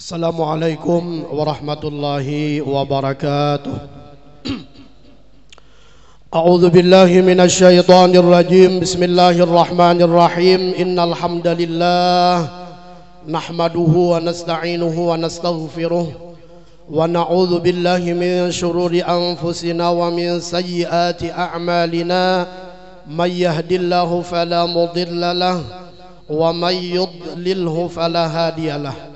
Assalamualaikum warahmatullahi wabarakatuh. A'udzu billahi minasy syaithanir rajim. Bismillahirrahmanirrahim. Innal hamdalillah nahmaduhu wa nasta'inuhu wa nastaghfiruh wa na'udzu billahi min syururi anfusina wa min sayyiati a'malina. May yahdihillahu fala mudilla lahu wa may yudlilhu fala hadiyalah.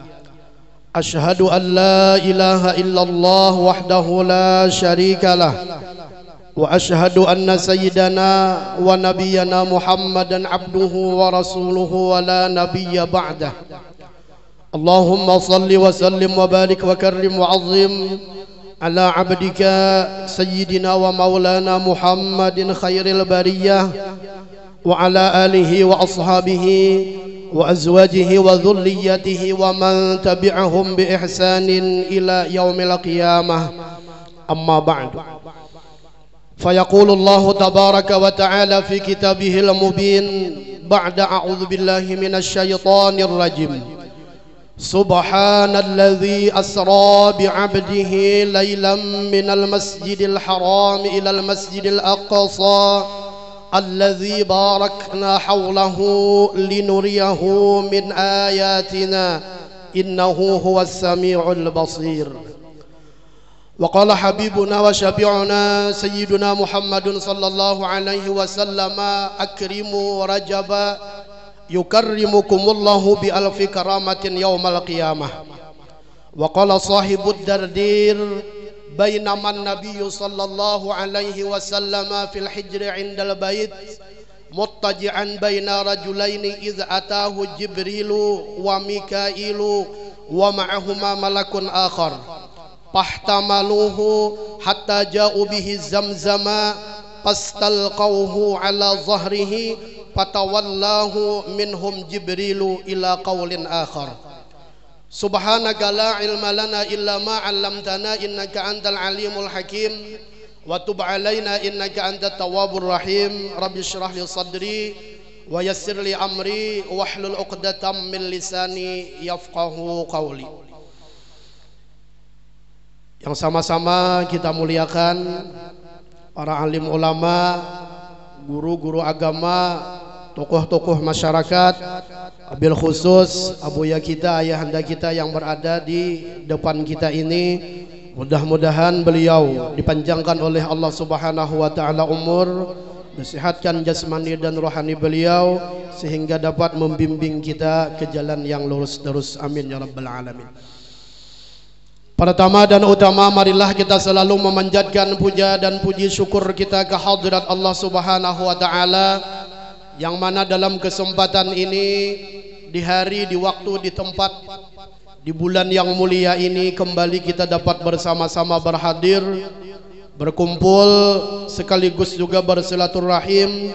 Ashhadu an la ilaha illallah wahdahu la syarika lah wa ashhadu anna sayyidana wa nabiyyana Muhammadan abduhu wa rasuluhu wa la nabiyya ba'dah. Allahumma salli wa sallim wa barik wa karrim wa azim ala abdika sayyidina wa maulana Muhammadin khairil bariyah wa ala alihi wa ashabihi wa azwajihi wa dhurriyyatihi wa man tabi'ahum bi ihsanin ila yaumil qiyamah. Amma ba'du. Fayaqulu Allah tabaraka wa ta'ala fi kitabihil mubin ba'da a'udzu billahi minasy syaithanir rajim. Subhanalladzi asra bi 'abdihi lailan minal masjidil haram ilal masjidil aqsa الذي باركنا حوله لنريه من آياتنا إنه هو السميع البصير. وقال حبيبنا وشفيعنا سيدنا محمد صلى الله عليه وسلم أكرموا رجبا يكرمكم الله بألف كرامة يوم القيامة. وقال صاحب الدردير بينما النبي صلى الله عليه وسلم في الحجر عند البيت مضطجعا بين رجلين إذ أتاه جبريل وميكائيل ومعهما ملك آخر فاحتملوه حتى جاءوا به الزمزم فاستلقوه على ظهره فتولاه منهم جبريل إلى قول آخر Subhanaka la ilma lana illa ma 'allamtana innaka antal alimul hakim wa tub 'alaina innaka antat tawwabur rahim. Rabbi shrah li sadri wa yassir li amri wahlul 'uqdatam min lisani yafqahu qawli. Yang sama-sama kita muliakan para alim ulama, guru-guru agama, tokoh-tokoh masyarakat, abil khusus abuya kita, ayahanda kita yang berada di depan kita ini. Mudah-mudahan beliau dipanjangkan oleh Allah Subhanahu wa taala umur, disehatkan jasmani dan rohani beliau sehingga dapat membimbing kita ke jalan yang lurus terus. Amin ya rabbal alamin. Pertama dan utama, marilah kita selalu memanjatkan puja dan puji syukur kita ke hadirat Allah Subhanahu wa taala, yang mana dalam kesempatan ini, di hari, di waktu, di tempat, di bulan yang mulia ini kembali kita dapat bersama-sama berhadir, berkumpul, sekaligus juga bersilaturahim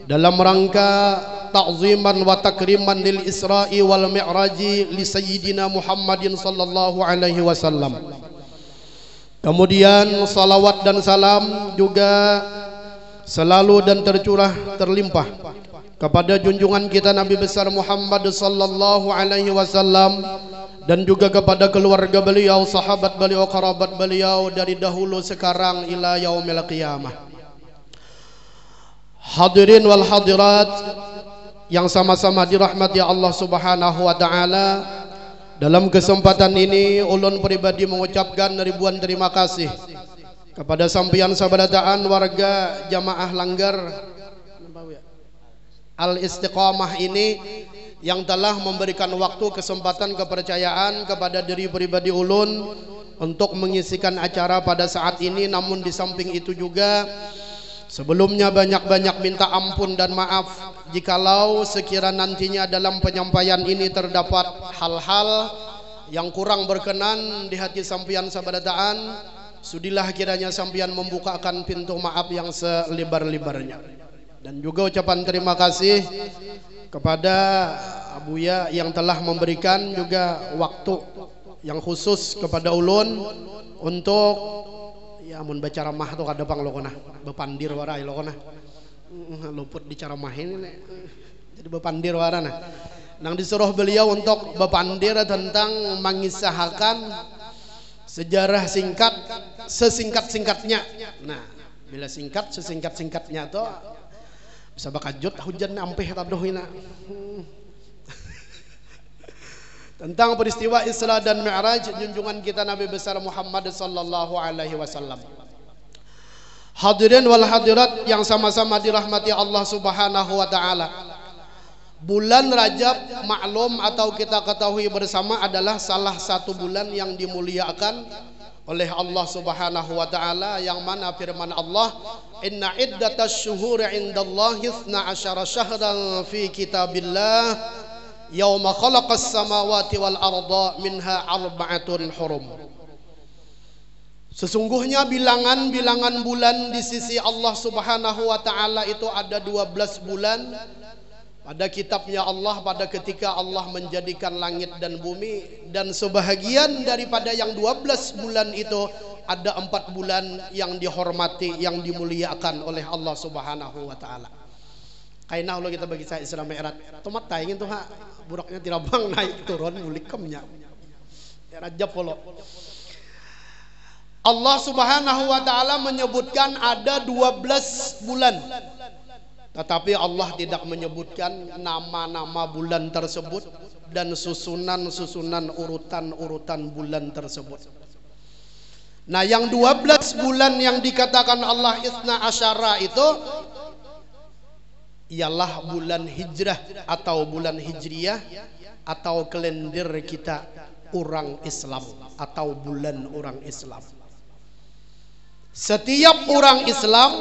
dalam rangka ta'ziman wa takriman lil Isra'i wal Mi'raji li Sayyidina Muhammadin sallallahu alaihi wasallam. Kemudian salawat dan salam juga selalu dan tercurah terlimpah kepada junjungan kita Nabi besar Muhammad sallallahu alaihi wasallam, dan juga kepada keluarga beliau, sahabat beliau, kerabat beliau dari dahulu sekarang ila yaumil qiyamah. Hadirin wal hadirat yang sama-sama dirahmati Allah Subhanahu wa taala, dalam kesempatan ini ulun pribadi mengucapkan ribuan terima kasih kepada sampian sabarataan warga jamaah Langgar Al-Istiqamah ini yang telah memberikan waktu, kesempatan, kepercayaan kepada diri pribadi ulun untuk mengisikan acara pada saat ini. Namun di samping itu juga sebelumnya banyak-banyak minta ampun dan maaf jikalau sekira nantinya dalam penyampaian ini terdapat hal-hal yang kurang berkenan di hati sampian sabarataan. Sudilah kiranya sampian membukakan pintu maaf yang selebar-lebarnya. Dan juga ucapan terima kasih kepada abuya yang telah memberikan juga waktu yang khusus kepada ulun untuk ya mun baca ramah tuh kada pang lo kena bepandir warai lo kena luput di cara mahin ini jadi bepandir warana. Nang disuruh beliau untuk berpandir tentang mengisahkan sejarah singkat sesingkat-singkatnya. Nah, bila singkat sesingkat-singkatnya tuh bisa bakajut hujan ampih taduhina. Tentang peristiwa Isra dan Mi'raj junjungan kita Nabi besar Muhammad sallallahu alaihi wasallam. Hadirin wal hadirat yang sama-sama dirahmati Allah Subhanahu wa taala. Bulan Rajab maklum atau kita ketahui bersama adalah salah satu bulan yang dimuliakan oleh Allah Subhanahu wa taala, yang mana firman Allah, "Inna iddatasy syuhuri 'indallahi 12 syahran fi kitabillah yauma khalaqas samawati wal arda minha arba'atun hurum." Sesungguhnya bilangan-bilangan bulan di sisi Allah Subhanahu wa taala itu ada 12 bulan pada kitabnya Allah pada ketika Allah menjadikan langit dan bumi, dan sebahagian daripada yang 12 bulan itu ada 4 bulan yang dihormati, yang dimuliakan oleh Allah Subhanahu wa taala. Kaina Allah kita bagi saya Isra Mi'raj. Tomat ingin tuh ha buraknya tirabang naik turun mulikamnya. Rajab polo. Allah Subhanahu wa taala menyebutkan ada 12 bulan. Tetapi Allah tidak menyebutkan nama-nama bulan tersebut dan susunan-susunan urutan-urutan bulan tersebut. Nah, yang 12 bulan yang dikatakan Allah Isna Asyara itu ialah bulan hijrah atau bulan hijriyah atau kalender kita orang Islam atau bulan orang Islam. Setiap orang Islam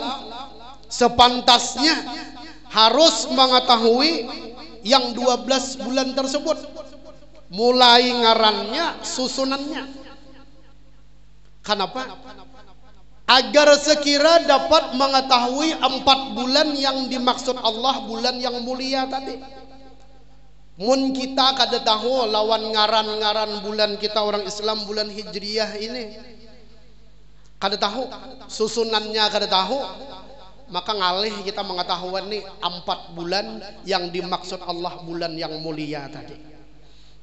sepantasnya harus mengetahui yang 12 bulan tersebut, mulai ngarannya, susunannya. Kenapa? Agar sekira dapat mengetahui 4 bulan yang dimaksud Allah, bulan yang mulia tadi. Mun kita kada tahu lawan ngaran-ngaran bulan kita orang Islam bulan hijriyah ini, kada tahu susunannya, kada tahu, maka ngalih kita mengetahuan nih 4 bulan yang dimaksud Allah bulan yang mulia tadi.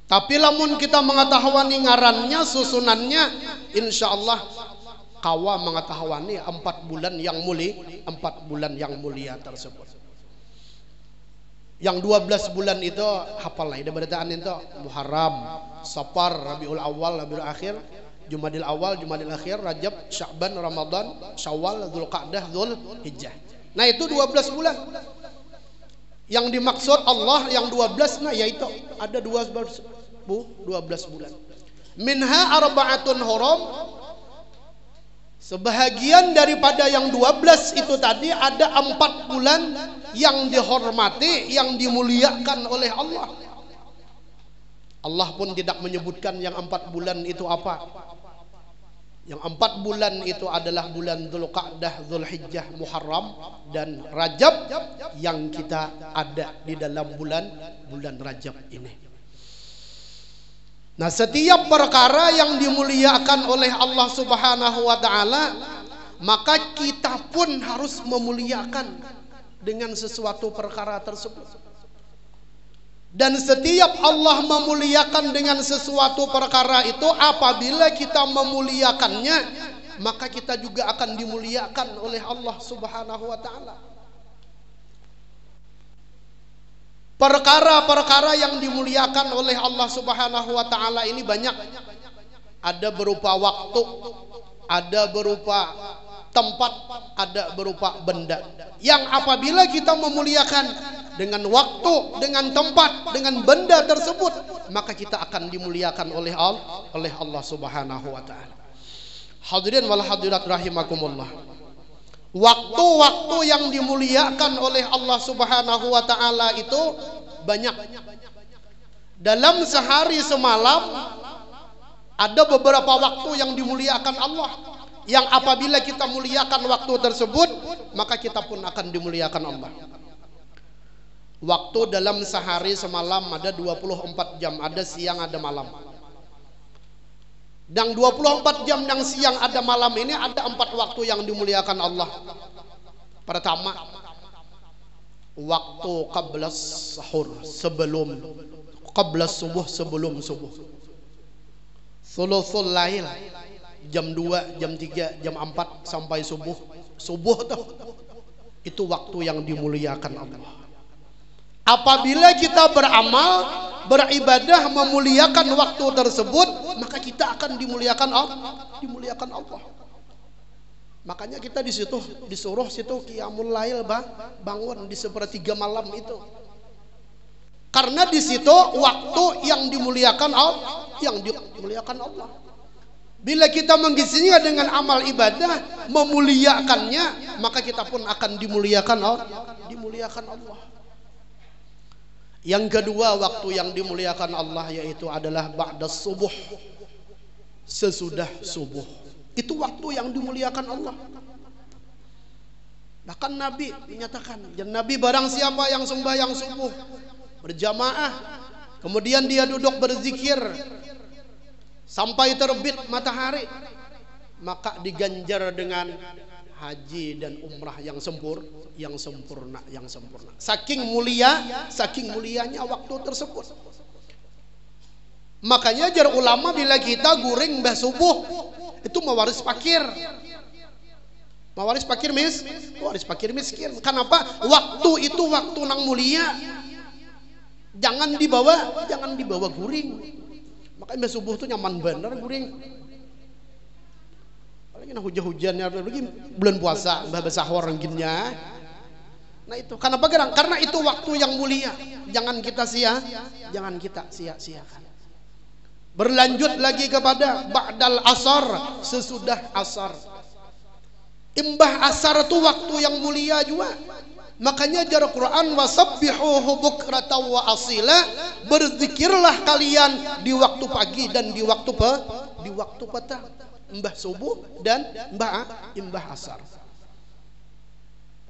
Tapi lamun kita mengetahuan nih ngarannya, susunannya, insya Allah kawa mengetahuan nih 4 bulan yang mulia, 4 bulan yang mulia tersebut. Yang 12 bulan itu hafal lah, ada beritaan itu Muharram, Safar, Rabiul Awal, Rabiul Akhir, Jumadil Awal, Jumadil Akhir, Rajab, Sya'ban, Ramadan, Syawal, Dzulqa'dah, Dzulhijjah. Nah, itu 12 bulan. Yang dimaksud Allah yang 12, nah yaitu ada 12 bulan. Minha arba'atun hurum. Sebahagian daripada yang 12 itu tadi ada 4 bulan yang dihormati, yang dimuliakan oleh Allah. Allah pun tidak menyebutkan yang 4 bulan itu apa. Yang 4 bulan itu adalah bulan Dzulqa'dah, Dzulhijjah, Muharram dan Rajab, yang kita ada di dalam bulan Rajab ini. Nah, setiap perkara yang dimuliakan oleh Allah Subhanahu wa taala, maka kita pun harus memuliakan dengan sesuatu perkara tersebut. Dan setiap Allah memuliakan dengan sesuatu perkara itu, apabila kita memuliakannya, maka kita juga akan dimuliakan oleh Allah Subhanahu wa taala. Perkara-perkara yang dimuliakan oleh Allah Subhanahu wa taala ini banyak. Ada berupa waktu, ada berupa tempat, ada berupa benda. Yang apabila kita memuliakan dengan waktu, dengan tempat, dengan benda tersebut, maka kita akan dimuliakan oleh Allah Subhanahu wa taala. Hadirin wal hadirat rahimakumullah. Waktu-waktu yang dimuliakan oleh Allah Subhanahu wa taala itu banyak. Dalam sehari semalam ada beberapa waktu yang dimuliakan Allah, yang apabila kita muliakan waktu tersebut, maka kita pun akan dimuliakan Allah. Waktu dalam sehari semalam ada 24 jam, ada siang ada malam. Dan 24 jam yang siang ada malam ini ada 4 waktu yang dimuliakan Allah. Pertama, waktu qabla sahur, sebelum qabla subuh, sebelum subuh. Thuluthul lail, jam 2, jam 3, jam 4 sampai subuh. Subuh tuh itu waktu yang dimuliakan Allah. Apabila kita beramal, beribadah, memuliakan waktu tersebut, maka kita akan dimuliakan Allah. Makanya kita di situ disuruh qiyamul lail, bangun di sepertiga malam itu. Karena di situ waktu yang dimuliakan Allah. Bila kita mengisinya dengan amal ibadah, memuliakannya, maka kita pun akan dimuliakan Allah. Yang kedua waktu yang dimuliakan Allah yaitu adalah ba'das subuh, sesudah subuh. Itu waktu yang dimuliakan Allah. Bahkan Nabi menyatakan, Nabi barang siapa yang sembahyang subuh berjamaah, kemudian dia duduk berzikir sampai terbit matahari, maka diganjar dengan haji dan umrah yang sempurna. Saking mulianya waktu tersebut. Makanya jar ulama bila kita guring mbah subuh itu mewaris fakir. Mewaris fakir miskin. Kenapa? Waktu itu waktu nang mulia. Jangan dibawa guring. Makanya mbah subuh itu nyaman bener guring. Apalagi hujan-hujannya, apalagi bulan puasa, mbah sahur rengginnya. Nah itu. Kenapa gerang? Karena itu waktu yang mulia. Jangan kita sia-siakan. Berlanjut lagi kepada ba'dal asar, sesudah asar. Imbah asar itu waktu yang mulia juga. Makanya jar Quran wasabbihuhu bukratan wa asila, berzikirlah kalian di waktu pagi dan di waktu petang. Imbah subuh dan imbah asar.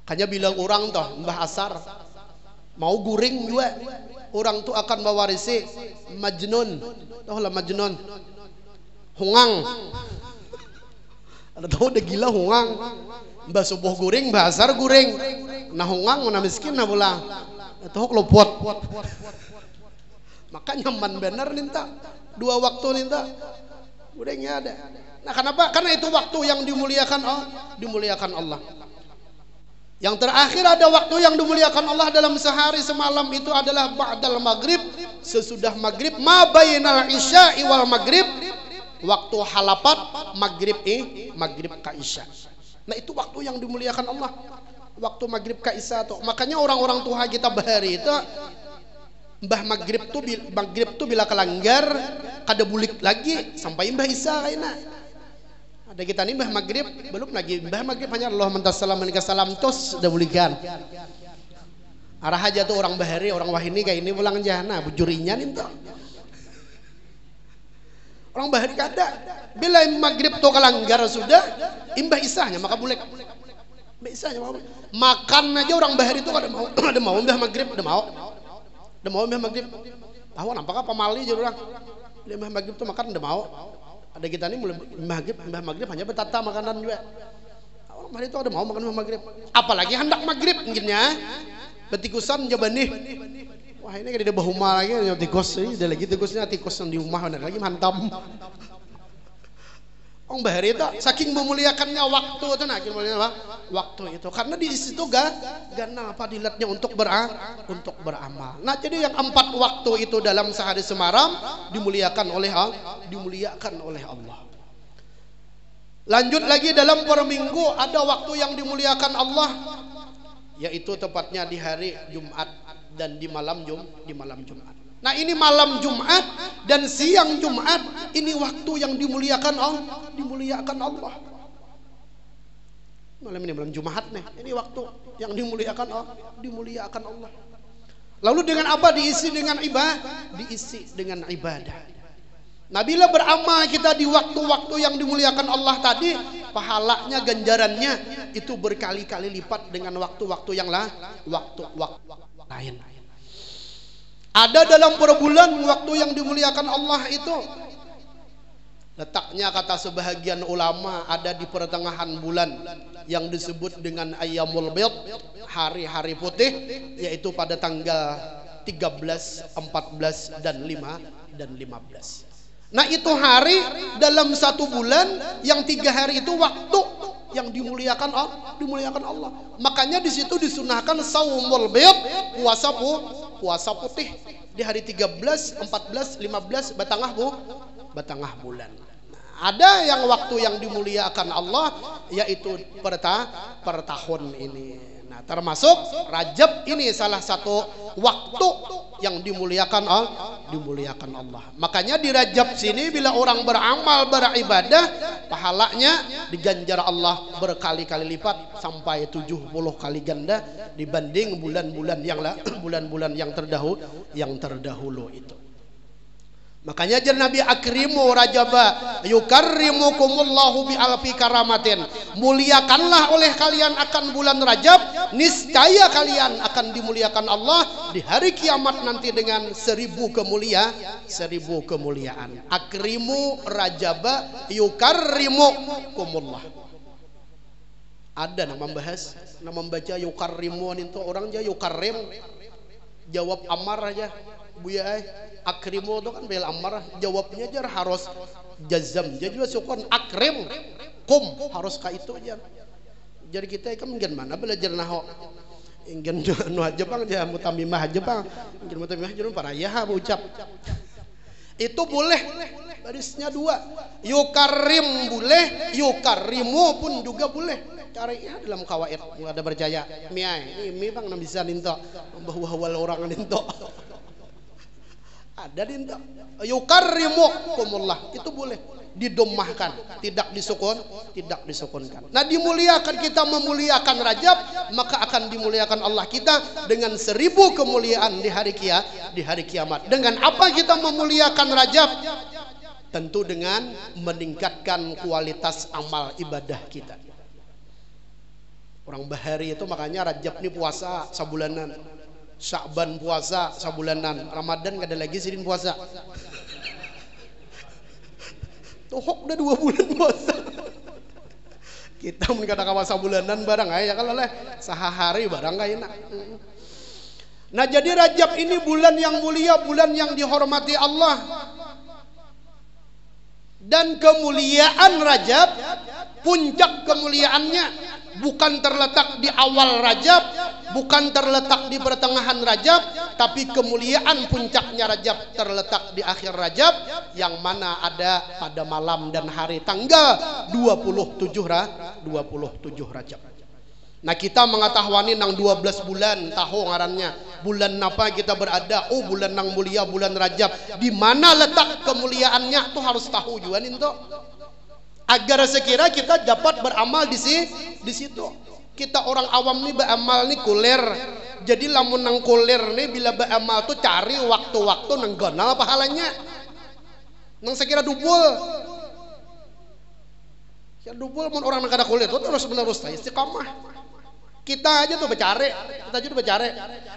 Makanya bilang orang toh imbah asar mau guring juga, orang tuh akan mewarisi majnun. Tahu lah majnun, hungang. Ada tahu udah gila hungang. Mbah subuh guring, mbah asar guring. Nah hungang, mana miskin, nah pulang. Tahu kelopot. Maka nyaman bener ninta. 2 waktu ninta. Gurengnya ada. Nah kenapa? Karena itu waktu yang dimuliakan Allah. Yang terakhir ada waktu yang dimuliakan Allah dalam sehari semalam itu adalah ba'dal maghrib, sesudah maghrib, ma bainal isya'i wal maghrib, waktu halapat maghrib ka isya. Nah itu waktu yang dimuliakan Allah, waktu maghrib ka isya tuh. Makanya orang-orang tua kita bahari itu mbah maghrib tuh bila kelanggar kada bulik lagi sampai mbah isya kayaknya. Ada kita nih mbah maghrib belum lagi, mbah maghrib hanya Allah mentassalam menikah salam tos udah bulikan. Arah aja tuh orang bahari, orang wahini kayak ini pulang jana bujurinya nih tuh. Orang bahari kada. Bila maghrib tuh kelanggar sudah, imbah isahnya maka bulik. Imbah isahnya mau. Makan aja orang bahari itu kada mau, ada mau mbah maghrib, ada mau mbah maghrib. Tahu nampaknya pamali aja orang. Bila mbah maghrib tuh makan ada mau. Ada kita nih mulai mbah maghrib hanya betata makanan juga. Orang bahari itu ada mau makan mbah maghrib. Apalagi hendak maghrib mungkinnya. Betikusan jaban nih. Wah ini kada ada bahuma lagi tikus ini, ada lagi tikusnya tikus yang di rumah benar lagi mantap. Orang bahari itu saking memuliakannya waktu itu waktu itu karena di situ gana fadilatnya untuk beramal. Nah jadi yang 4 waktu itu dalam sehari semalam dimuliakan oleh Allah. Lanjut lagi dalam per minggu ada waktu yang dimuliakan Allah, yaitu tepatnya di hari Jumat dan di malam Jumat. Nah ini malam Jumat dan siang Jumat ini waktu yang dimuliakan Allah. Malam Jumat nih, ini waktu yang dimuliakan Allah. Lalu dengan apa diisi dengan ibadah. Nah bila beramal kita di waktu-waktu yang dimuliakan Allah tadi, pahalanya ganjarannya itu berkali-kali lipat dengan waktu-waktu yang lain. Ada dalam per bulan waktu yang dimuliakan Allah itu letaknya kata sebahagian ulama ada di pertengahan bulan yang disebut dengan Ayyamul Bid, hari-hari putih, yaitu pada tanggal 13, 14 dan 15. Nah itu hari dalam satu bulan yang 3 hari itu waktu yang dimuliakan Allah. Makanya di situ disunahkan saumul bid, puasa putih di hari 13, 14, 15 batangah bulan. Ada yang waktu yang dimuliakan Allah yaitu per tahun ini. Nah, termasuk Rajab ini salah satu waktu yang dimuliakan Allah. Makanya di Rajab sini bila orang beramal beribadah, pahalanya diganjar Allah berkali-kali lipat sampai 70 kali ganda dibanding bulan-bulan yang terdahulu itu. Makanya jar Nabi akrimu rajaba yukarrimukumullahu bi alfi karamatin. Muliakanlah oleh kalian akan bulan Rajab, niscaya kalian akan dimuliakan Allah di hari kiamat nanti dengan 1000 kemuliaan. Akrimu rajaba yukarrimukumullah. Ada nama membaca yukarrimun itu orang aja yukarrim jawab amar aja buya akrimu itu kan bel amar jawabnya aja harus jazam jadi sukun akrim kum harus ka itu aja. Jadi kita kan mungkin mana belajar nahu ingin nu aja bang dia mutamimah aja bang ingin mutamimah aja para ayah ucap itu boleh barisnya 2 yukarim boleh yukarimu pun juga boleh. Cari ya dalam kawaid ada percaya ini bang bisa ninto bahwa orang ninto ada ninto yukarrimukumullah itu boleh didomahkan tidak disukunkan. Nah dimuliakan kita memuliakan Rajab maka akan dimuliakan Allah kita dengan 1000 kemuliaan di hari kiamat. Dengan apa kita memuliakan Rajab? Tentu dengan meningkatkan kualitas amal ibadah kita. Orang bahari itu makanya Rajab ini puasa sabulanan, Sya'ban puasa sabulanan, Ramadan gak ada lagi sidin puasa. Tuhok udah 2 bulan puasa. Kita mun kata sabulanan barang ya kalau leh sahari barang gak enak. Nah jadi Rajab ini bulan yang mulia, bulan yang dihormati Allah. Dan kemuliaan Rajab, puncak kemuliaannya bukan terletak di awal Rajab, bukan terletak di pertengahan Rajab, tapi kemuliaan puncaknya Rajab terletak di akhir Rajab yang mana ada pada malam dan hari tanggal 27 Rajab. Nah kita mengetahui nang 12 bulan tahu ngarannya bulan apa kita berada, oh bulan nang mulia bulan Rajab, di mana letak kemuliaannya tuh harus tahu juga nih tuh. Agar sekira kita dapat beramal di situ. Kita orang awam nih beramal nih kuler. Jadi lamun nang kuler nih bila beramal tuh cari waktu-waktu nang gonal pahalanya. Nang sekira dubul. Ya dubul mun orang nang kada kuler tuh terus menerus istiqamah. Kita aja tuh becare,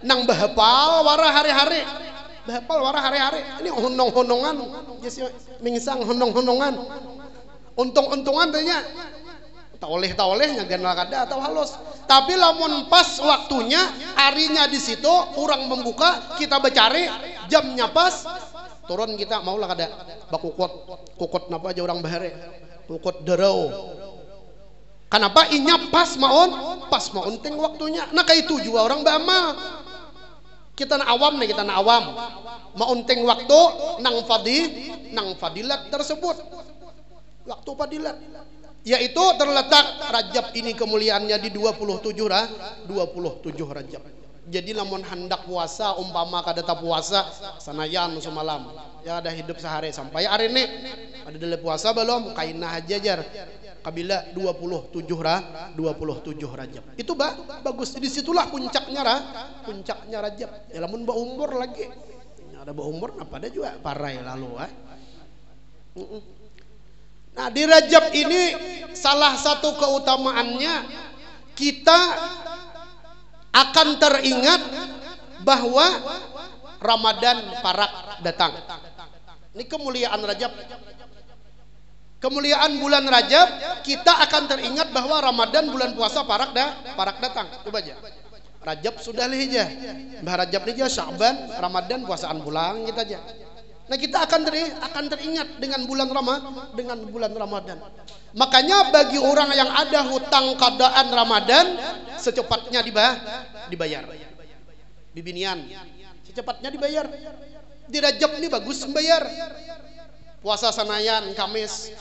nang bahapal wara hari-hari. Bahapal wara hari-hari. Ini honong-honongan, mingsang honong-honongan. Untung-untungan tanya tak oleh ganal kada atau halus. Tapi lamun pas waktunya harinya di situ orang membuka kita becari jamnya pas turun kita mau lah kada bakukut napa aja orang bahare kukut derau. Kenapa inya pas maun ting waktunya. Nah kayak itu juga orang beramal. Kita na awam maunting waktu nang fadilat tersebut. Waktu fadilat yaitu terletak Rajab ini kemuliaannya di 27 Rajab. Jadi lamun hendak puasa umpama kada puasa sanayan semalam ya ada hidup sehari sampai hari ini ada dalam puasa belum kainah aja jar kabila 27 Rajab itu bagus. Disitulah puncaknya Rajab ya lamun umur lagi ada umur apa ada juga parai lalu Nah di Rajab ini salah satu keutamaannya kita akan teringat bahwa Ramadan parak datang. Ini kemuliaan Rajab. Kemuliaan bulan Rajab kita akan teringat bahwa Ramadan bulan puasa parak datang. Coba aja. Rajab sudah lihijah, Mbah Rajab lihijah, Sya'ban, Ramadan, puasaan pulang kita aja. Nah kita akan teringat dengan bulan Ramadan. Makanya bagi orang yang ada hutang qadaan Ramadan, secepatnya dibayar. Bibinian, secepatnya dibayar. Di Rajab ini bagus membayar. Puasa Senayan, Kamis.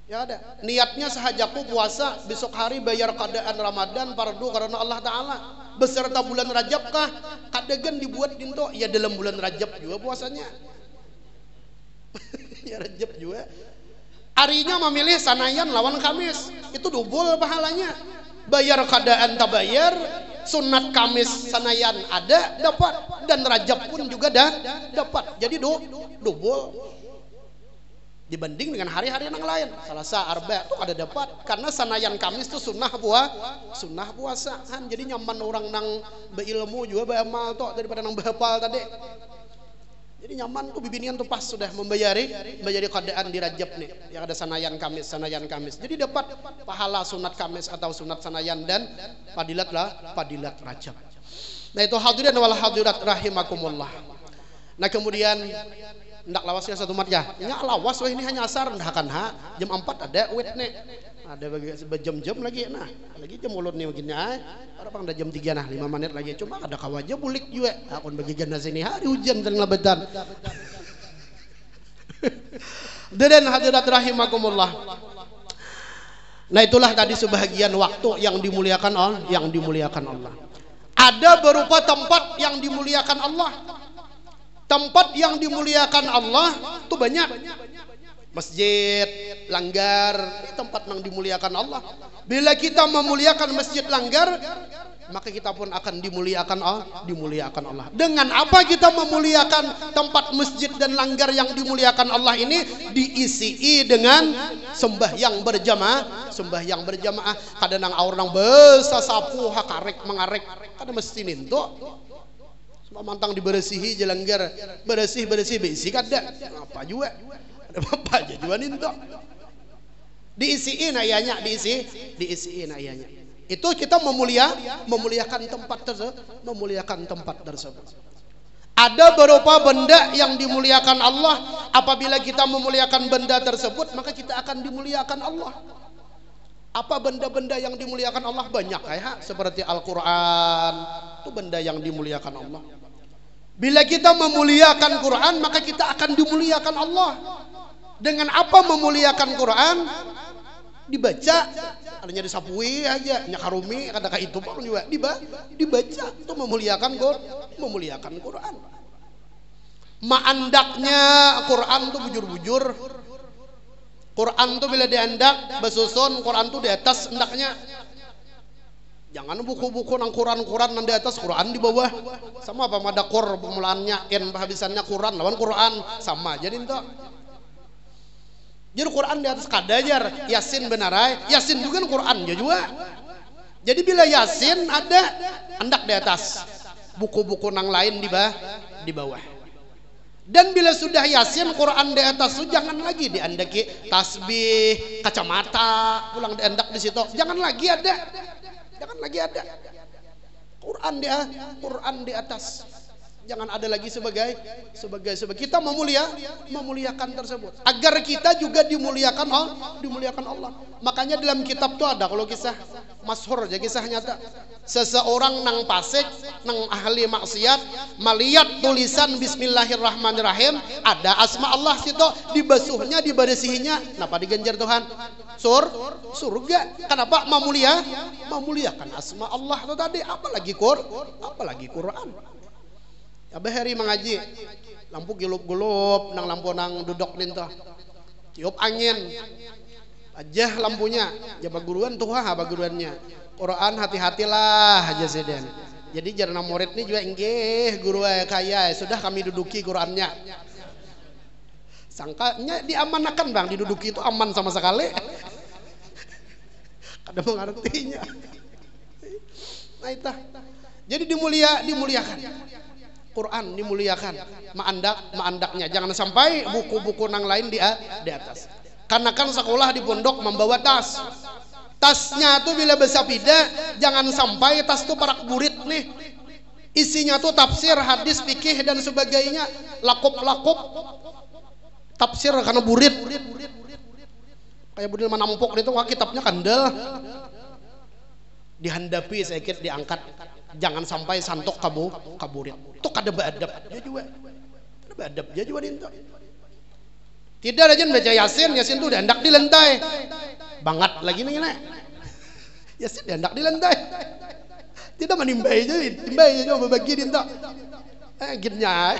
Ya ada. Niatnya sahajaku puasa besok hari bayar qadaan Ramadan fardu karena Allah Ta'ala. Beserta bulan Rajab kah? Kadegan dibuat dinto. Ya dalam bulan Rajab juga puasanya. Ya Rajab juga. Harinya memilih Senayan lawan Kamis. Itu double pahalanya. Bayar qadaan tak bayar. Sunat Kamis Senayan ada dapat. Dan Rajab pun juga dapat. Jadi double. Dibanding dengan hari-hari yang lain. Selasa, Arba itu ada dapat. Karena Senayan Kamis itu sunnah puasa. Jadi nyaman orang nang beilmu juga beramal toh daripada nang behapal tadi. Jadi nyaman tuh bibinian tuh pas sudah membayari qadaan di Rajab nih. Yang ada Senayan Kamis. Jadi dapat pahala sunat Kamis atau sunat Senayan dan fadilat Rajab. Nah itu hadirin wal hadirat rahimakumullah. Nah kemudian ndak lawas ya satu mat ya. Nya lawas wah ini hanya asar ndak kan jam 4 ada wet nek. Ada bagi jam-jam lagi nah. Lagi jam ulun nih begini Ora pang jam 3 nah 5 menit lagi. Cuma ada kawaja bulik juga. Akun bagi gana sini hari hujan dan lebetan. Dan hadirat rahimakumullah. Nah itulah tadi sebahagian waktu yang dimuliakan Allah. Ada berupa tempat yang dimuliakan Allah. Tempat yang dimuliakan Allah itu banyak. Masjid, langgar, tempat yang dimuliakan Allah. Bila kita memuliakan masjid, langgar, maka kita pun akan dimuliakan Allah. Dengan apa kita memuliakan tempat masjid dan langgar yang dimuliakan Allah ini? Diisi dengan sembahyang berjamaah. Kadang orang besa sapu hakarek mengarek, kada mesti ninto. Mantang diberesihi jelanggar bersih besi kada apa juga ada apa aja juga ninto diisiin ayahnya itu kita memuliakan tempat tersebut. Ada beberapa benda yang dimuliakan Allah. Apabila kita memuliakan benda tersebut maka kita akan dimuliakan Allah. Apa benda-benda yang dimuliakan Allah? Banyak ya, seperti Al-Quran itu benda yang dimuliakan Allah. Bila kita memuliakan Quran maka kita akan dimuliakan Allah. Dengan apa memuliakan Quran? Dibaca, adanya disapui aja, nyakarumi kata itu pun juga dibaca itu memuliakan Quran. Maandaknya Quran tuh bujur-bujur. Quran tuh bila diandak besusun, Quran tuh di atas endaknya. Jangan buku-buku nang Quran nang di atas, Quran di bawah. Sama apa madakor pemulaannya, penghabisannya Quran lawan Quran sama. Jadi itu. Jadi Quran di atas kadajar, Yasin benarai, Yasin juga Quran juga. Jadi bila Yasin ada hendak di atas, buku-buku nang lain di bawah. Dan bila sudah Yasin Quran di atas, jangan lagi diandaki tasbih, kacamata, pulang diandak di situ. Jangan lagi ada. Quran di atas. Jangan ada lagi sebagai kita memuliakan tersebut agar kita juga dimuliakan Allah. Makanya dalam kitab itu ada kalau kisah masyhur aja, kisah nyata. Seseorang nang fasik, nang ahli maksiat melihat tulisan Bismillahirrahmanirrahim, ada asma Allah situ, dibasuhnya, dibersihinya, kenapa diganjar Tuhan? Surga. Kenapa? Memuliakan asma Allah itu tadi. Apalagi Quran. Abah hari mengaji, lampu gulup-gulup, nang lampu nang duduk nintah, tiup angin, aja lampunya, jaba guruan tuh guruannya, Quran hati-hatilah aja seden. Jadi jarang murid ini juga inggih guru kaya, sudah kami duduki Qurannya. Sangkanya diamanakan bang, diduduki itu aman sama sekali. Kada mengertinya. Nah itu, jadi dimuliakan. Quran dimuliakan, maandaknya jangan sampai buku-buku nang lain di atas. Karena kan sekolah di pondok membawa tas Tasnya tuh bila besapida, jangan sampai tas tuh parak burit nih. Isinya tuh tafsir, hadis, fikih dan sebagainya. Lakup-lakup tafsir karena burit. Kayak budil manampok itu wah kitabnya kandel. Dihandapi sedikit diangkat. Jangan sampai santok kaburit. Itu kada beadab dia juga. Kada beadab dia juga dinto. Tidak aja baca Yasin tuh dihendak di lantai. Banget lagi nih nek. Yasin dihendak di lantai. Tidak menimbai aja, timbai aja berbagi dinto. Gitnya.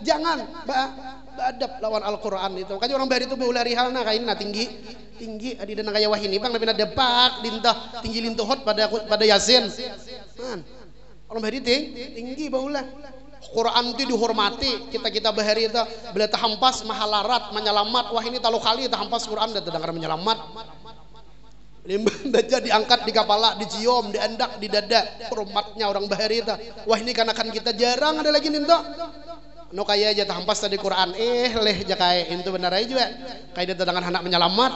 Jangan beadab lawan Al-Qur'an itu. Makanya orang bahari itu beulah rihalna kainna tinggi adi dan kaya wahini bang lebih depak dintah tinggi lintuhot pada Yasin. Orang bahari tinggi baulah. Quran itu dihormati, kita bahari itu bila tahampas mahalarat menyelamat. Wah ini talu kali tahampas Quran dan terdengar menyelamat. Baca diangkat di kepala, dicium, diendak, di dada. Hormatnya orang bahari itu. Wah ini karena kan kita jarang ada lagi ninto. No kaya aja tahampas tadi Quran. Leh jakai itu benar aja juga. Kayak dia terdengar anak menyelamat.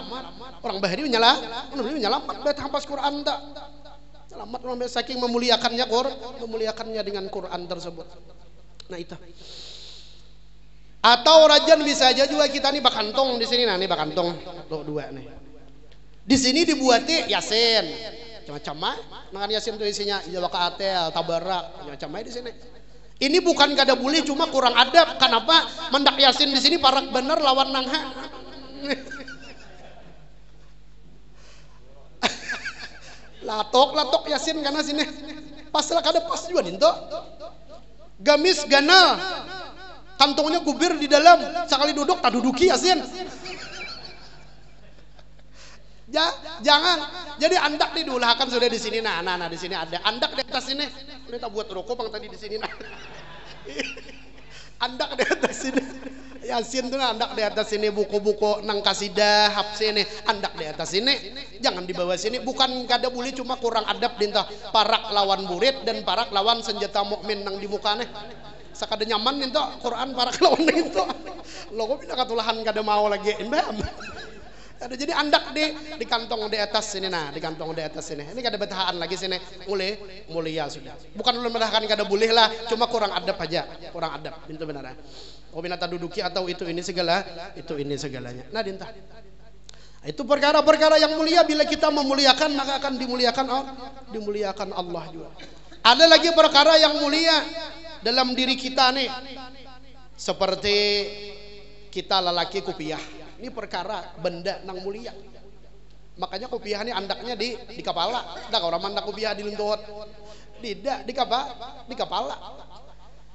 Orang bahari menyelamat. Baca tahampas Quran tak. Selamat orang saking memuliakannya dengan Quran tersebut. Nah itu. Atau rajan bisa aja juga kita nih bakantong di sini, nah nih bakantong tuh dua nih. Di sini dibuati Yasin, macam-macam. Nah Yasin tuh isinya Ijawakatel, Tabarak, macam-macam di sini. Ini bukan kada boleh, cuma kurang adab. Kenapa? Mendak Yasin di sini parak bener lawan nangha. Latok Yasin karena sini. Paslah kada pas juga dinto. Gamis ganal, kantongnya gubir di dalam, sekali duduk tak duduki Yasin. Jangan. Jadi andak didulahkan sudah di sini. Nah di sini ada andak di atas sini. Ini tak buat rokok bang tadi di sini. Nah. Andak di atas sini. Yasin tuh andak di atas sini, buku-buku nang kasidah hapsi ini andak di atas sini. Jangan dibawa sini. Bukan kada boleh, cuma kurang adab dinta. Parak lawan burit dan parak lawan senjata mukmin nang di mukane. Sakada nyaman dinta Quran parak lawan itu. Logo pindah katulahan kada mau lagi. Jadi andak di kantong di atas sini, nah di kantong di atas sini. Ini kada betahaan lagi sini, mulia sudah. Bukan ulun betahaan kada boleh lah, cuma kurang adab aja, kurang adab. Itu benar. Oh binatang duduki atau itu ini segalanya. Nah dintah. Itu perkara-perkara yang mulia, bila kita memuliakan maka akan dimuliakan Allah juga. Ada lagi perkara yang mulia dalam diri kita nih, seperti kita lelaki kupiah. Ini perkara benda nang mulia. Makanya kopiah ini andaknya di kepala. Dah orang mandak kopiah di lutut. Tidak di kepala.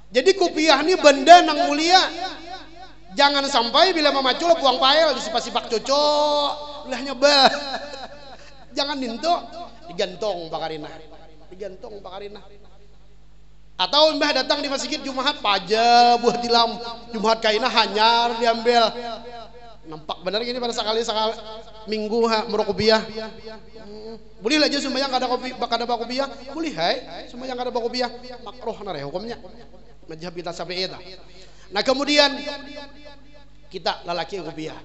Jadi kopiah ini benda nang mulia. Jangan sampai bila memacul buang pael di sipak cocok. Ulah nyoba. Jangan ninto digantong bakarina. Atau mbah datang di masjid Jumat pajal buah tilam. Jumat kaina hanyar diambil. Nampak benar gini pada sekali minggu merokopiah. Boleh aja sembahyang kada bakopiah, boleh hai sembahyang kada bakopiah, makruh nare hukumnya. Mazhab kita Syafi'i. Nah, kemudian kita lelaki kopiah.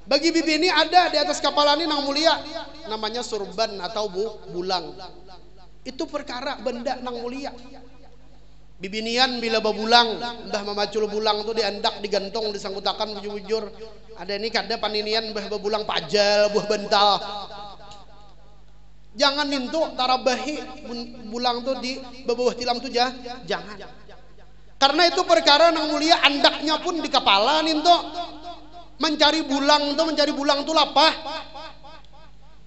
Bagi bibi ini ada di atas kepala ini nang mulia, namanya surban atau bulang. Itu perkara benda nang mulia. Bibinian bila babulang, mbah memacul bulang tuh diandak digantong disangkutakan bujur-bujur. Ada ini kada paninian mbah babulang pajal buah bental. Jangan nintu tarabahi bulang tuh di bawah tilam tuh jangan. Karena itu perkara nang mulia, andaknya pun di kepala nintu. Mencari bulang tuh lapah.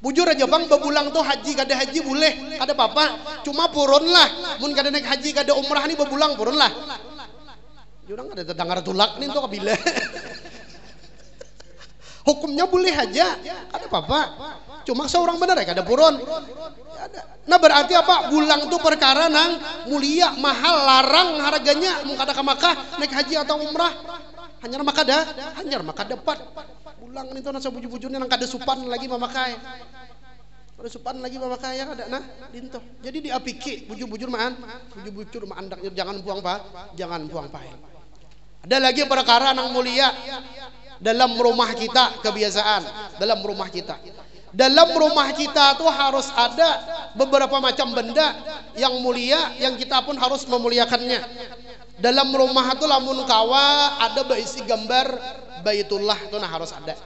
Bujur aja bang, bebulang tuh haji kada haji boleh, kada apa-apa. Cuma purun lah, mun kada naik haji kada umrah nih bebulang purun lah. Jurang ada terdengar tulak nih tuh kabila. Hukumnya boleh aja, kada apa-apa. Cuma seorang benar ya kada purun. Nah berarti apa? Bulang tuh perkara nang mulia, mahal, larang harganya. Mun kada ka Makkah naik haji atau umrah, hanyar maka dapat. Bulang itu nasa bujur-bujurnya nang kada supan lagi mamakai. Kada supan lagi mamakai kada nah dinto. Jadi diapiki bujur-bujur maan andaknya jangan buang pahen. Ada lagi perkara nang mulia dalam rumah kita, kebiasaan dalam rumah kita. Dalam rumah kita tuh harus ada beberapa macam benda yang mulia yang kita pun harus memuliakannya. Dalam rumah tuh lamun kawa ada berisi gambar Baitullah tuh nah harus ada.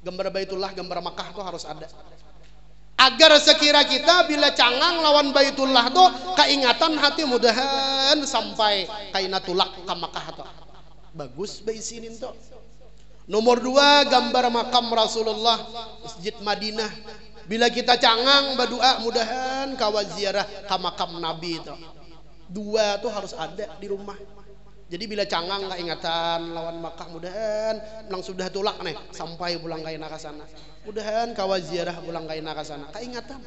Gambar Baitullah, gambar Makkah tuh harus ada. Agar sekira kita bila cangang lawan Baitullah tuh keingatan hati mudahan sampai kaina tulak ke Makkah tuh. Bagus baisinin tuh. Nomor 2 gambar makam Rasulullah Masjid Madinah. Bila kita cangang berdoa mudahan kawa ziarah ke makam Nabi itu. 2 tuh harus ada di rumah. Jadi bila cangang nggak ingatan lawan Makkah mudahan nang sudah tulak nih sampai pulang kaina ke sana. Mudahan kawa ziarah pulang kaina ke sana. Keingatan.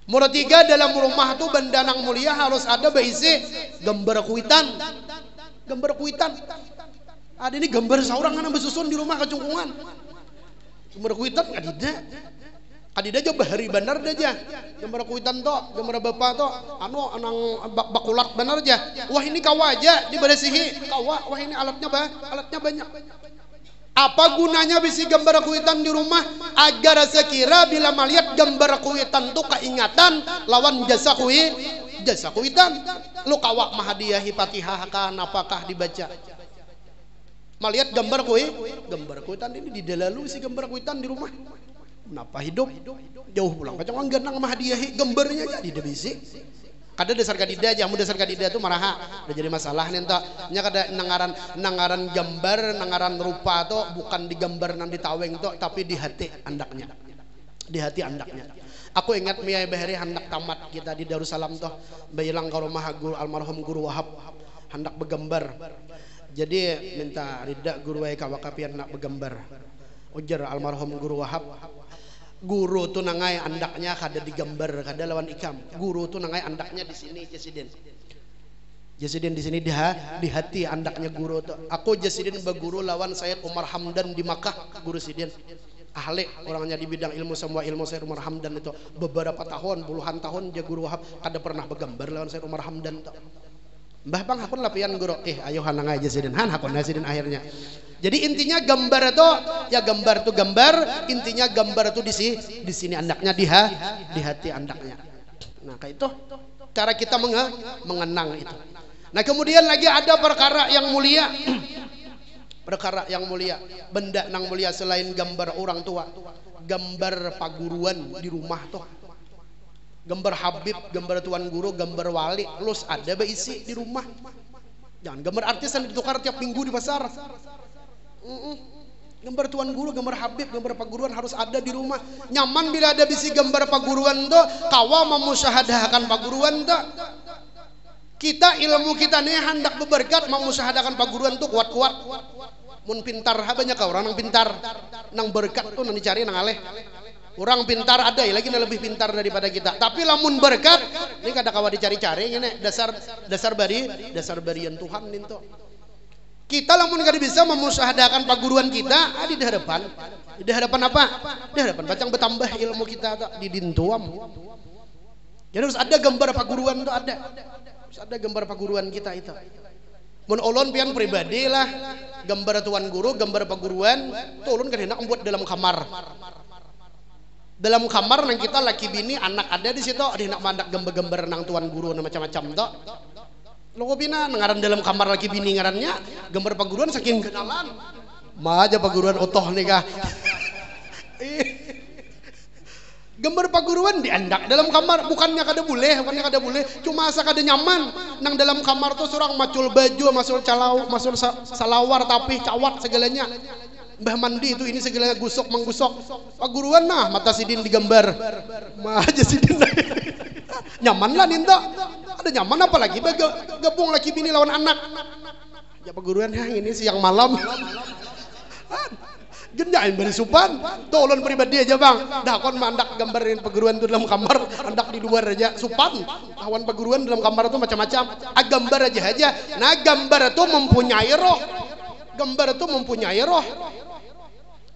Nomor 3 dalam rumah tuh benda nang mulia harus ada berisi gambar kuitan. Gambar kuitan. Ada ini gambar seorang anak bersusun di rumah kecungkungan. Gambar kuitan kadida. Kadida aja bahari benar aja. Gambar kuitan toh, gambar bapak toh, anu anang bakulat benar aja. Wah ini kawa aja diberesihi. Kawa, wah ini alatnya banyak. Apa gunanya bisi gambar kuitan di rumah? Agar sekira bila melihat gambar kuitan tuh keingatan lawan jasa kuitan. Lu kawak mahadiyahi Fatihah kan apakah dibaca? Melihat gambar kuitan ini di dalalu si gambar kuitan di rumah. Kenapa hidup jauh pulang kacang ganang mahadiyahi gambarnya jadi tidak bisa. Kada dasar kadida aja, dasar kadida itu maraha udah jadi masalah nih entah. Nya kada nangaran gambar, nangaran rupa tuh bukan digambar nang ditaweng tuh tapi di hati andaknya. Di hati andaknya. Aku ingat Mia Bahari hendak tamat kita di Darussalam tuh bayilang ke rumah guru almarhum Guru Wahab hendak begambar. Jadi minta rida guru wae kawakapian nak begambar. Ujar almarhum Guru Wahab. Guru tuh nangai andaknya kada digambar, kada lawan ikam. Guru tuh nangai andaknya di sini Jasidin. Jasidin di sini di hati andaknya guru tuh. Aku Jasidin beguru lawan Sayyid Umar Hamdan di Makkah, Guru Sidin. Ahli orangnya di bidang ilmu semua ilmu Sayyid Umar Hamdan itu beberapa tahun, puluhan tahun dia Guru Wahab kada pernah begambar lawan Sayyid Umar Hamdan tuh. Mbah bang hakun lapian guru ayo hanang aja Sidin han hakun Sidin akhirnya. Jadi intinya gambar itu ya gambar tuh gambar, intinya gambar itu di sini andaknya di hati andaknya. Nah kayak itu cara kita mengenang itu. Nah kemudian lagi ada perkara yang mulia. Perkara yang mulia, benda nang mulia selain gambar orang tua, gambar paguruan di rumah tuh. Gambar Habib, gambar Tuan Guru, gambar Wali, lus ada beisi di rumah. Jangan gambar artis yang ditukar tiap minggu di pasar. Gambar Tuan Guru, gambar Habib, gambar paguruan harus ada di rumah. Nyaman bila ada bisi gambar paguruan tuh, kawa memusyahadahkan paguruan tuh. Kita ilmu kita nih hendak beberkat memusyahadahkan paguruan tuh kuat-kuat. Mun pintar banyak orang nang pintar, nang berkat tuh nang dicari nang aleh. Orang pintar ada ya lagi lebih pintar daripada kita. Tapi lamun berkat ini kada kawa dicari-cari ini dasar barian Tuhan itu. Kita lamun kada bisa memusyahadahkan paguruan kita di hadapan. Di hadapan apa? Di hadapan pacang bertambah ilmu kita di dintuam. Jadi harus ada gambar paguruan itu ada. Harus ada gambar paguruan kita itu. Mun ulun pian pribadi lah gambar Tuan Guru, gambar paguruan, tuh ulun kan hendak membuat dalam kamar. Dalam kamar nang kita laki bini anak ada di situ ada nak mandak gambar-gambar nang Tuan Guru nang macam-macam toh. Lo pina ngaran dalam kamar laki bini ngarannya gambar paguruan saking kenalan. Mah aja paguruan otoh nih kah. Gambar paguruan diandak dalam kamar bukannya kada boleh, cuma asa kada nyaman nang dalam kamar tuh surang macul baju, masul salawar tapi cawat segalanya. Mbah mandi itu ini segala gusok menggusok paguruan nah mata Sidin digambar mah aja Sidin nyaman lah ninta ada nyaman apalagi gabung laki bini lawan anak ya paguruan ya ini siang malam gendain beri supan tolong pribadi aja bang dah kon mandak gambarin paguruan itu dalam kamar andak di luar aja supan lawan paguruan dalam kamar itu macam-macam gambar aja nah gambar itu mempunyai roh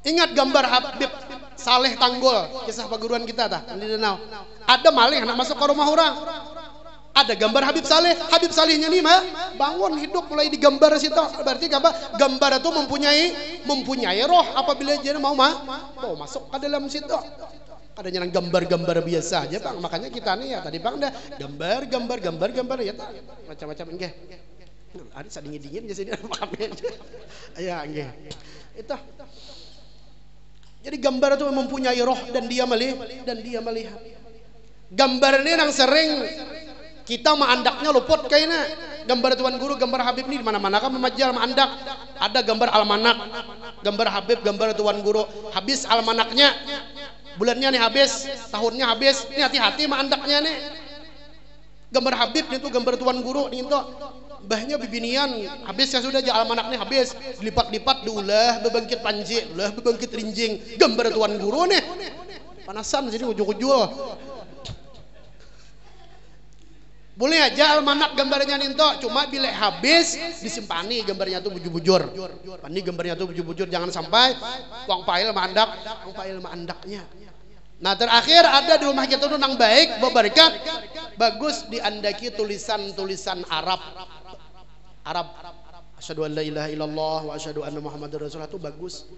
Ingat gambar Habib Saleh Tanggul kisah paguruan kita tah di danau ada maling anak masuk ke rumah orang Ada gambar Habib Saleh. Habib Salehnya nih mah bangun hidup mulai digambar situ. Berarti apa? Gambar itu mempunyai roh apabila dia mau masuk ke dalam situ. Ada yang gambar-gambar biasa aja Bang. Makanya kita nih ya tadi Bang dah gambar ya tak macam-macam enggak. Ada sadingin-dingin jadi makamnya. Ya enggak. Itu. Jadi gambar itu mempunyai roh dan dia melihat. Gambar ini yang sering kita mandaknya luput kayaknya. Gambar Tuan Guru, gambar Habib ini di mana-mana kan memajal mandak. Ada gambar almanak, gambar Habib, gambar Tuan Guru. Habis almanaknya, bulannya nih habis, tahunnya habis. Ini hati-hati mandaknya nih. Gambar Habib itu gambar Tuan Guru nih itu. Mbahnya bibinian habis ya sudah aja almanaknya habis, dilipat-lipat diulah bebangkit panji, ulah bebangkit rinjing. Gambar Tuan Guru nih. Panasan sini ujung-ujung. Boleh aja almanak gambarnya ninto, cuma bila habis disimpani gambarnya tuh bujur-bujur. Pani gambarnya tuh bujur-bujur, jangan sampai uang pail mandaknya. Nah terakhir ada di rumah kita tuh nang baik, berberkat, bagus diandaki tulisan-tulisan Arab. Asyhadu an la ilaha illallah wa asyhadu anna Muhammadar Rasulullah itu bagus.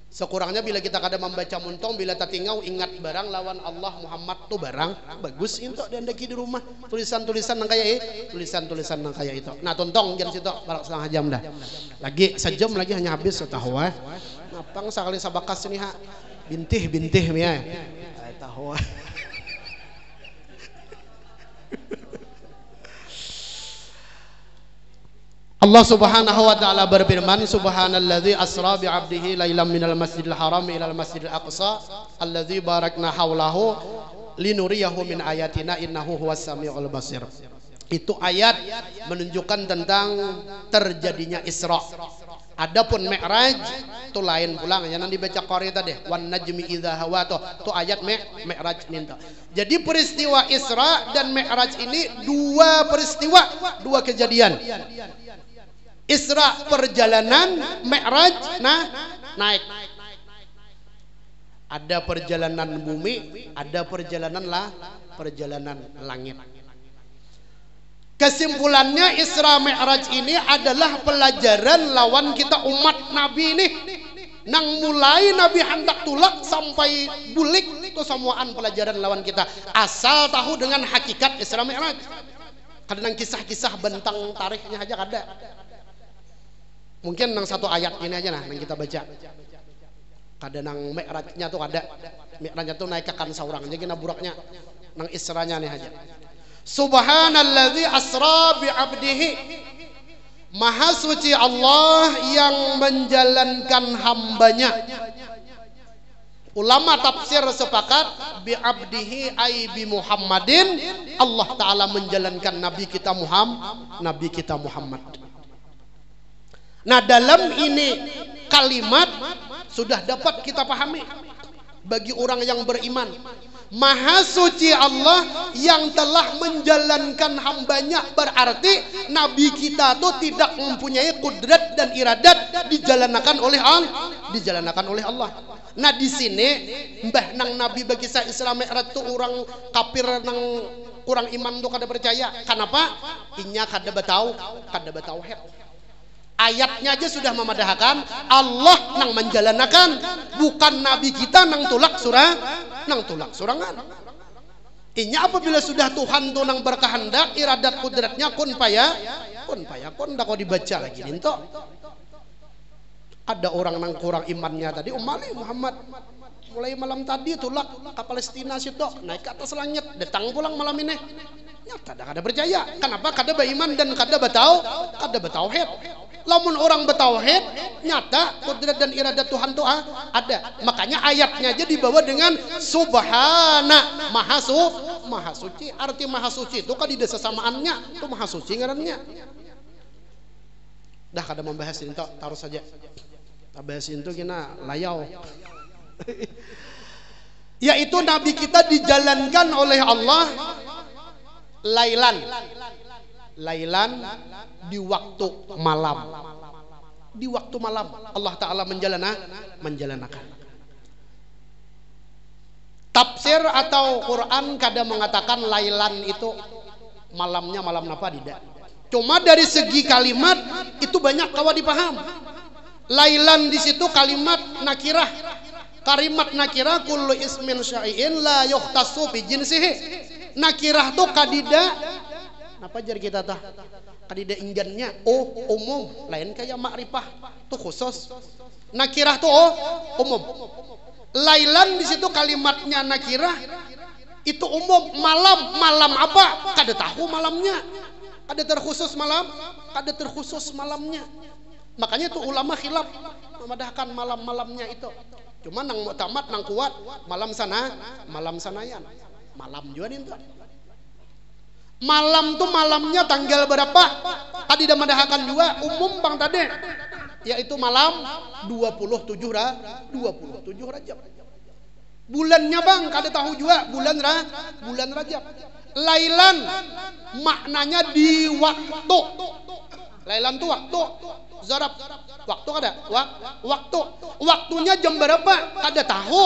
Sekurangnya bila kita kada membaca muntong, bila tatingau ingat barang lawan Allah Muhammad tuh barang bagus itu diandaki di rumah. Tulisan-tulisan nang kayak tulisan-tulisan nang kayak itu. Nah tontong jangan situ barak setengah jam dah. Lagi sejam lagi hanya habis tahu Napang sekali sabakas ini ha. Bintih ya. Tahu. Allah Subhanahu wa taala berfirman, subhanalladzi asra bi 'abdihi lailan minal masjidil haram ilal masjidil aqsa alladzi barakna haulahu linuriyahu min ayatina innahu huwas samiul basir. Itu ayat menunjukkan tentang terjadinya Isra. Adapun Mi'raj itu lain pulang ya nanti baca Qari tadi wan najmi idza hawa itu ayat Mi'raj ninta. Jadi peristiwa Isra dan Mi'raj ini dua peristiwa, dua kejadian. Isra perjalanan, Mi'raj naik. Ada perjalanan bumi, ada perjalanan langit. Kesimpulannya Isra Mi'raj ini adalah pelajaran lawan kita umat Nabi ini. Nang mulai Nabi hendak tulak sampai bulik itu semuaan pelajaran lawan kita. Asal tahu dengan hakikat Isra Mi'raj. Kadang kisah-kisah bentang tarikhnya aja kada. Mungkin nang satu ayat ini aja nang kita baca. Kada nang Mi'rajnya tuh ada. Mi'rajnya tuh naik ke kan saurang aja kena buraknya. Nang Isranya nih aja. Subhanalladzi asra bi 'abdihi. Maha suci Allah yang menjalankan hambanya. Ulama tafsir sepakat bi 'abdihi ai bi Muhammadin. Allah taala menjalankan nabi kita Muhammad. Nah, dalam ini kalimat sudah dapat kita pahami bagi orang yang beriman. Maha suci Allah yang telah menjalankan hambanya, berarti nabi kita itu tidak mempunyai kudrat dan iradat dijalankan oleh Allah. Nah di sini mbah nang nabi bagi saya Islam Mi'raj itu orang kafir nang kurang iman tuh kada percaya. Kenapa? Inya kada betau het. Ayatnya aja sudah memadahkan Allah nang menjalankan, bukan nabi kita nang tulak surangan. Inya apabila sudah Tuhan tuh nang berkehendak, iradat kudratnya kun payakun dah kau dibaca lagi ninto. Ada orang nang kurang imannya tadi umali Muhammad mulai malam tadi tulak ke Palestina situ naik ke atas langit datang pulang malam ini nyata kada percaya. Kenapa? Kada beriman dan kada betauhid. Lamun orang betauhid nyata kudrat dan iradat Tuhan tuh ada. Makanya ayatnya aja dibawa dengan subhana, maha suci. Arti maha suci itu kan di desa samaannya itu maha suci ngarannya. Dah kada membahas itu taruh saja. Bahas itu kena layau. Yaitu nabi kita dijalankan oleh Allah lailan di waktu malam. Di waktu malam Allah taala menjalanakan. Tafsir atau Quran kadang mengatakan lailan itu Malamnya malam napa tidak. Cuma dari segi kalimat itu banyak kawa dipaham. Lailan di situ kalimat nakirah. Kalimat nakirah kullu ismin syai'in la yukhtassu bi jinsihi. Nakirah tuh kadida napa jar kita tah? Kadida inggannya umum, lain kayak makrifah tuh khusus. Nakirah tuh umum. Lailan di situ kalimatnya nakirah itu umum. Malam apa? Kada tahu malamnya. Ada terkhusus malam, ada terkhusus malamnya. Makanya tuh ulama khilaf memadahkan malam-malamnya itu. Cuma nang muktamad nang kuat malam sanayan. Malam juga nih tuh. Malam tuh malamnya tanggal berapa? Tadi dah madahkan juga umum bang tadi. Yaitu malam 27 Rajab. Bulannya bang kada tahu juga bulan Rajab. Lailan maknanya di waktu. Lailan tuh waktu. Zarab waktu kada? Waktu. Waktunya jam berapa? Kada tahu.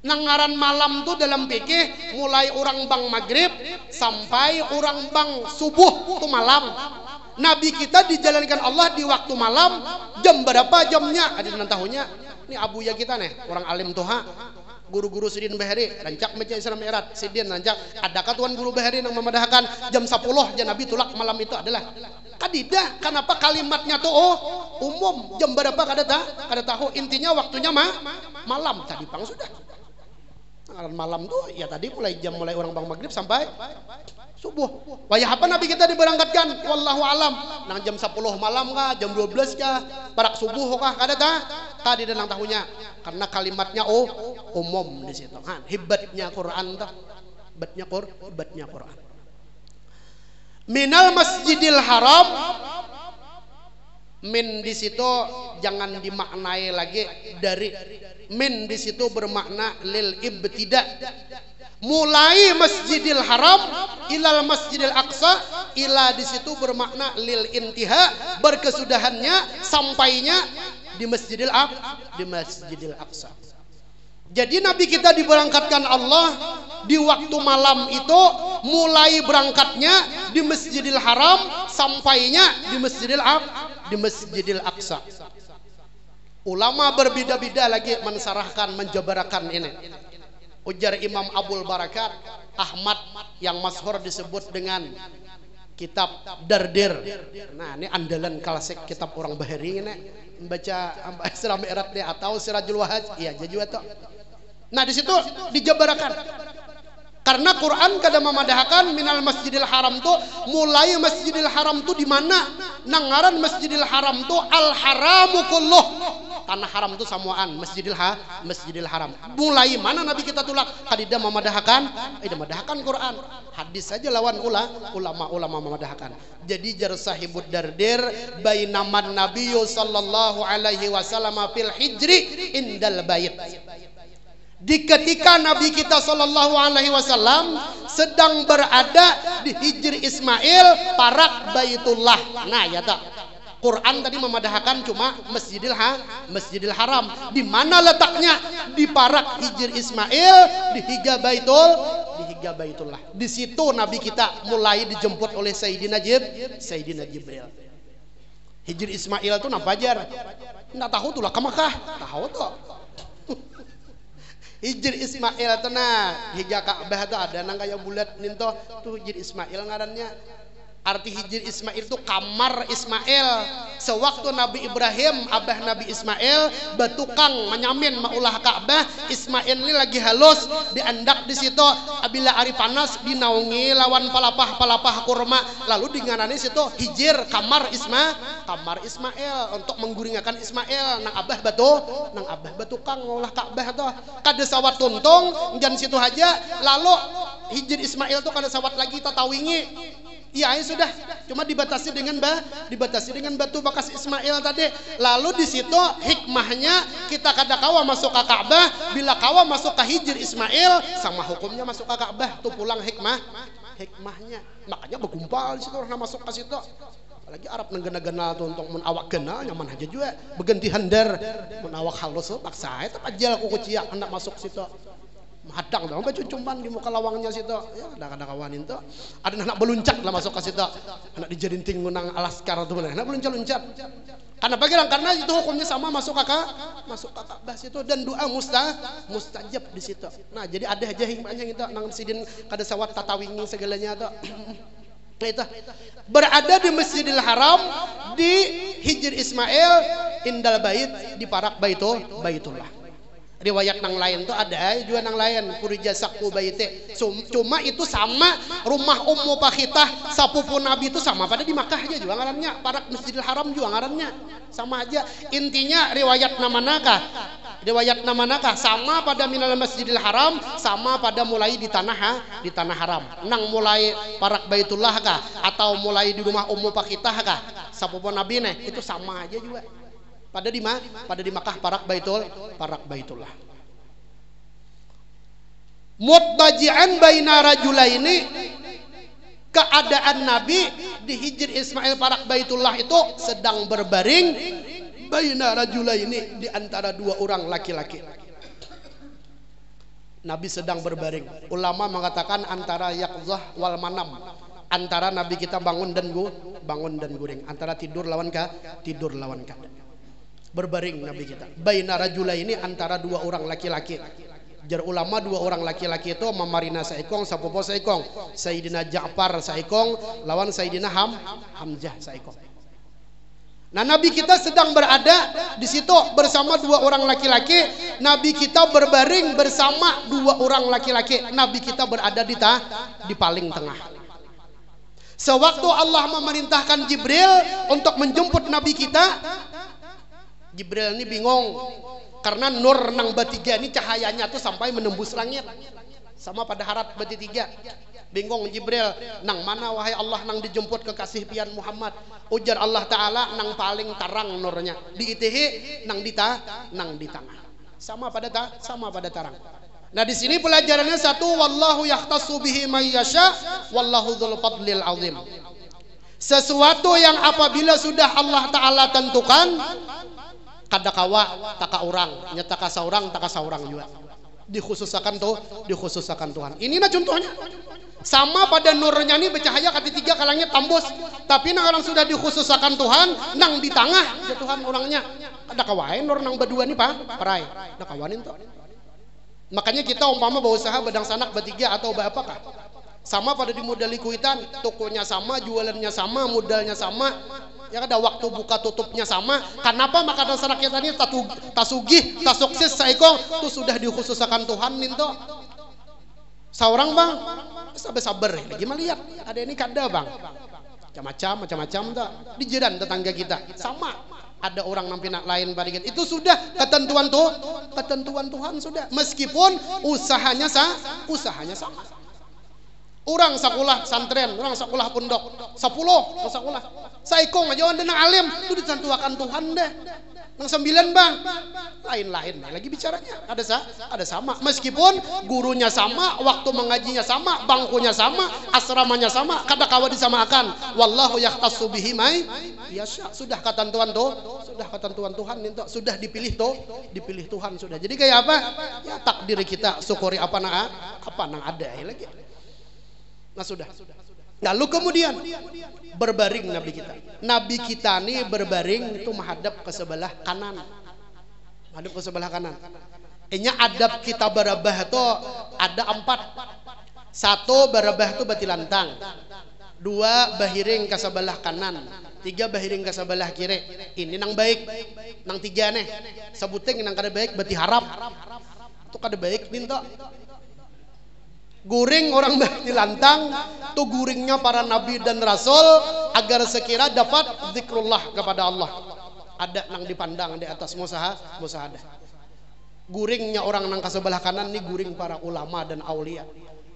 Nangaran malam tuh dalam fikih mulai orang bang maghrib sampai orang bang subuh tuh malam. Nabi kita dijalankan Allah di waktu malam. Jam berapa jamnya? Ada yang tahunya. Ini abuya kita nih, orang alim tuha. Guru-guru Sidin Bahari rancak meja Islam Mi'raj Sidin rancak adakah tuan guru Bahari yang memadahkan jam 10 aja Nabi tulak malam itu adalah kadida. Kenapa kalimatnya tuh umum jam berapa kada tahu. Intinya waktunya malam tadi pang sudah malam tuh ya tadi mulai orang bang maghrib sampai subuh. Wayah apa Nabi kita diberangkatkan? Wallahu alam. Nang jam 10 malam kah? Jam 12 kah? Barak subuh kah? Kada tadi dan tahunya. Karena kalimatnya umum di situ. Hebatnya Quran tuh. Hebatnya Quran. Minal Masjidil Haram. Min di situ jangan dimaknai lagi dari min di situ bermakna lil ibtida. Mulai Masjidil Haram ilal Masjidil Aqsa, ila di situ bermakna lil intiha, berkesudahannya sampainya di Masjidil Aqsa. Jadi Nabi kita diberangkatkan Allah di waktu malam itu, mulai berangkatnya di Masjidil Haram, sampainya di Masjidil Aqsa. Ulama berbeda-beda lagi mensarahkan, menjabarakan ini. Ujar Imam Abul Barakat Ahmad yang masyhur disebut dengan kitab Dardir. Nah, ini andalan klasik kitab orang Bahari ini. Membaca Isra Mi'raj atau Sirajul Wahaj. Iya, jadi itu. Nah, di situ dijabarakan. Karena Quran kada memadahkan minal Masjidil Haram tuh mulai Masjidil Haram tuh di mana? Nangaran Masjidil Haram tuh al haramu kulluh. Tanah haram itu samuaan Masjidil Haram. Mulai mana Nabi kita tulak? Kadida memadahkan Quran. Hadis saja lawan ulama memadahkan. Jadi jar sahibud dardir bainaman nabiyyu sallallahu alaihi wasallam fil hijri indal bait. Di ketika Nabi kita sallallahu alaihi wasallam sedang berada di Hijri Ismail parak Baitullah. Nah, ya tak. Quran tadi memadahkan cuma Masjidil Haram. Di mana letaknya? Di parak Hijri Ismail, di higa Baitullah. Di situ Nabi kita mulai dijemput oleh Sayyidina Jibril. Hijri Ismail itu napa jar? Nggak tahu tuh lah ke Makkah. Tahu tuh. Hijri Ismail itu nah higa Ka'bah itu ada nang kayak bulat ninto tuh Hijri Ismail ngarannya. Arti Hijri Ismail itu kamar Ismail. Sewaktu Nabi Ibrahim, abah Nabi Ismail, batukang menyamin maulah Ka'bah, Ismail ini lagi halus, diandak di situ. Abila ari panas dinaungi lawan palapah kurma, lalu dinganani situ hijir kamar Ismail untuk mengguringakan Ismail. Nang abah batukang maulah Ka'bah tuh. Kada sawat tuntung dan situ aja. Lalu Hijri Ismail tuh kada sawat lagi tatawingi. Ya, sudah cuma dibatasi dengan batu bekas Ismail tadi. Lalu di situ hikmahnya kita kada kawa masuk ke Ka'bah, bila kawa masuk ke Hijri Ismail sama hukumnya masuk ke Ka'bah tuh pulang hikmahnya. Makanya bergumpal di situ orang masuk ke situ. Apalagi Arab negana-gana tuh untuk menawak gena nyaman aja juga. Berganti handar menawak halus paksa itu ajal aku kuciak hendak masuk situ. Hadang dong baju cumban di muka lawangnya situ. Ya ada kawanin tuh. Ada anak beluncak lah masuk ke situ. Anak dijadiin ngunang alaskar tuh bener. Anak beluncat-luncat. Karena bagaimana? Karena itu hukumnya sama masuk kakak bah situ dan doa mustajab di situ. Nah, jadi ada aja hikmahnya itu nang sidin kada sawat tatawingi segalanya tuh. Itu berada di Masjidil Haram di Hijr Ismail indal bait di parak Baitullah. Riwayat nang lain tuh ada juga nang lain purija sakku baite. Cuma itu sama rumah Ummu Bakhitah sapupu Nabi itu sama pada di Makkah aja juga ngarannya, parak Masjidil Haram juga ngarannya sama aja. Intinya riwayat nama nakah sama pada minal Masjidil Haram, sama pada mulai di tanah haram. Nang mulai parak Baitullah kah atau mulai di rumah Ummu Bakhitah kah sapupu Nabi nih itu sama aja juga. Pada di Makkah parak Baitullah. Mutbaji'an baina rajulaini, keadaan Nabi di Hijr Ismail parak Baitullah itu sedang berbaring baina rajulaini, di antara dua orang laki-laki. Nabi sedang berbaring. Ulama mengatakan antara yaqzah wal manam, antara Nabi kita bangun dan guring, antara tidur lawan kada. Berbaring Nabi kita baina rajulaini, antara dua orang laki-laki. Jar ulama dua orang laki-laki itu mamarina saikong sapopo saikong, Sayyidina Ja'far saikong lawan Sayyidina Hamzah saikong. Nah, Nabi kita sedang berada di situ bersama dua orang laki-laki. Nabi kita berbaring bersama dua orang laki-laki. Nabi kita berada di paling tengah. Sewaktu Allah memerintahkan Jibril untuk menjemput Nabi kita, Jibril ini bingung karena nur nang batiga ini cahayanya tuh sampai menembus langit sama pada harat batiga. Bingung Jibril, nang mana wahai Allah nang dijemput kekasih pian Muhammad? Ujar Allah Ta'ala, nang paling tarang nurnya, di itihi nang di tengah. Sama pada tarang. Nah, di sini pelajarannya satu, wallahu yahtassu bihi may yasha wallahu dzul fadlil azim. Sesuatu yang apabila sudah Allah Ta'ala tentukan, kada kawa taka orang, nyata ka saurang juga. Dikhususakan Tuhan. Ini nah contohnya. Sama pada nurnya ini bercahaya ketiga kalangnya tambus, tapi nang orang sudah dikhususakan Tuhan, nang di tengah ya Tuhan orangnya. Ada kawain nur nang berdua nih parai. Ada kawanin tuh. Makanya kita umpama berusaha bedang sanak bertiga atau berapakah? Sama pada di modal kuitan, tokonya sama, jualannya sama, modalnya sama. Ya ada waktu buka tutupnya sama. Kenapa makanan sanak kita ini tasugih, tasukses saikong itu sudah dikhususkan Tuhan ninto. Seorang bang, sabar lagi melihat ada ini kada bang, macam-macam tuh di jiran tetangga kita sama. Ada orang nampinak lain barikan. Itu sudah ketentuan Tuhan sudah. Meskipun usahanya sama. Orang sekolah santren, orang sekolah pondok, 10 sekolah. Saikong aja orang denang alim itu ditentuakan Tuhan deh. Nang 9 bang, lain-lain lagi bicaranya. Ada sama. Meskipun gurunya sama, waktu mengajinya sama, bangkunya sama, asramanya sama, kada kawa disamakan. Wallahu yahtassu bihi may yasha. Sudah ketentuan Tuhan itu sudah dipilih Tuhan sudah. Jadi kayak apa? Ya takdir kita syukuri apa nang ada lagi. Nah sudah. Lalu kemudian berbaring Nabi kita. Nabi kita nih berbaring itu menghadap ke sebelah kanan. Ini adab kita berabah itu ada 4. 1 berabah itu batilantang. 2 bahiring ke sebelah kanan. 3 bahiring ke sebelah kiri. Ini nang baik. Nang 3 nih. Sebuting nang kada baik bati harap. Itu kada baik minta. Guring orang batilantang itu guringnya para nabi dan rasul agar sekira dapat zikrullah kepada Allah. Ada nang dipandang di atas musahadah. Guringnya orang nang ke sebelah kanan ini guring para ulama dan aulia.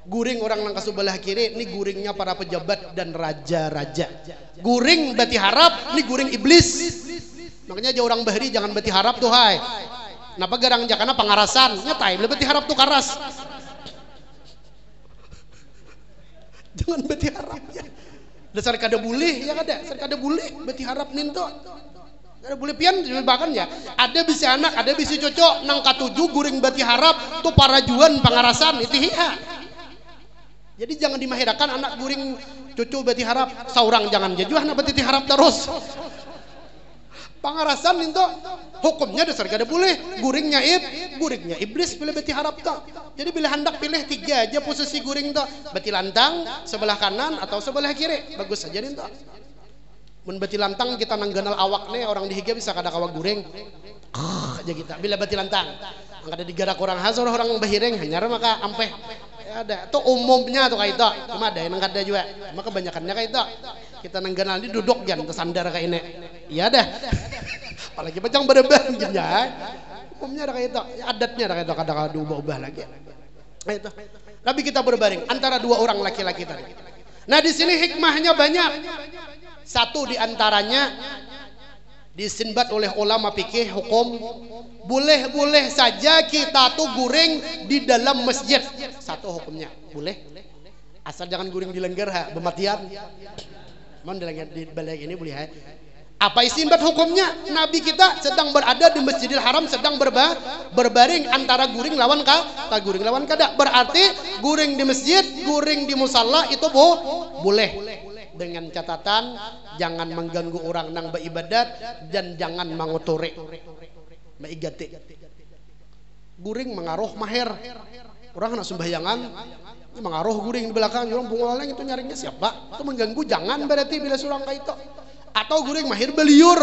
Guring orang nang ke sebelah kiri ini guringnya para pejabat dan raja-raja. Guring bati harap ini guring iblis. Makanya aja orang bahri jangan bati harap tuh hai. Napa garang jakana pangarasan nyatai bati harap tuh karas. Jangan beti harap ya. Dasar kada boleh ya kada. Dasar kada boleh beti harap ninto. Ada boleh pian bahkan ya. Ada bisa anak, ada bisa cocok nang katuju guring bati harap tuh parajuan pangarasan itu hiha. Jadi jangan dimahirakan anak guring cucu bati harap, saurang jangan jajuah anak bati harap terus. Pangarasan itu hukumnya dasar gak ada boleh guring guringnya iblis pilih bati harap tak. Jadi bila hendak pilih 3 aja posisi guring tak, bati lantang sebelah kanan atau sebelah kiri bagus saja nih tak. Mun bati lantang kita nangganal awak nih orang dihiga bisa kada kawak guring aja kita bila bati lantang angkat ada digarak orang hasor orang bahireng hanyar maka ampeh ya ada tuh umumnya tuh kayak itu cuma ada yang kada juga maka kebanyakannya kayak itu kita nangganal di duduk jangan tersandar kayak ini iya dah apalagi pecang berdeban gitu ya umumnya ada kayak itu adatnya ada kayak itu kadang-kadang diubah-ubah lagi nah itu tapi kita berbaring antara 2 orang laki-laki tadi. Nah di sini hikmahnya banyak. Satu diantaranya disinbat oleh ulama fikih hukum boleh-boleh saja kita tuh guring di dalam masjid. Satu hukumnya boleh asal jangan guring di lengger ha bematian. Mon di balai ini boleh ha. Apa istinbat hukumnya? Nabi kita sedang berada di Masjidil Haram sedang berbaring antara guring lawan guring lawan kada. Berarti guring di masjid, guring di musalla itu boleh. Dengan catatan jangan mengganggu orang nang beribadat dan jangan mengotori maigati. Guring mengaruh mahir orang nak sembahyangan mengaruh guring di belakang orang bungoleng itu nyaringnya siapa itu mengganggu jangan berarti bila surang kayak itu atau guring mahir beliur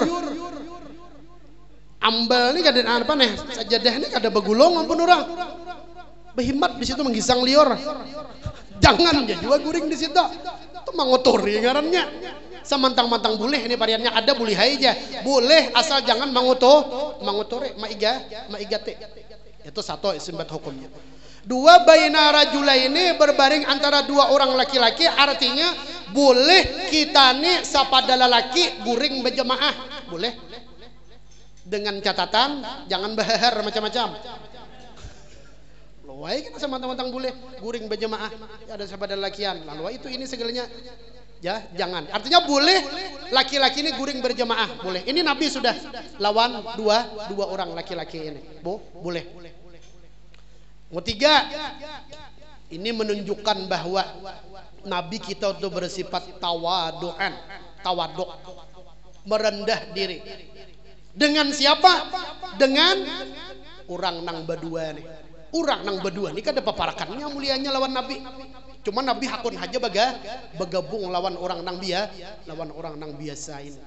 ambal ini kada apa nih sajadah ini kada begulung ampun orang berhimat di situ menggisang liur jangan ya juga guring di situ itu mengotori ngarannya semantang-mantang boleh ini variannya ada boleh aja boleh asal jangan mengotori maigate itu satu istinbat hukumnya. 2 baina rajulaini berbaring antara 2 orang laki-laki artinya boleh kita nih sapadala laki guring berjemaah boleh dengan catatan jangan bahar macam-macam. Wah kita sama-sama boleh guring berjemaah ada sahabat lakian lalu itu ini segalanya ya jangan artinya boleh laki-laki ini guring berjemaah boleh ini Nabi sudah lawan dua orang laki-laki ini boleh. Ketiga ini menunjukkan bahwa Nabi kita itu bersifat tawaduk merendah diri dengan siapa dengan orang nang berdua nih. Orang nang berdua ini kan ada paparakannya mulianya lawan Nabi. Cuma Nabi hakun aja bergabung lawan orang nang biasa ini.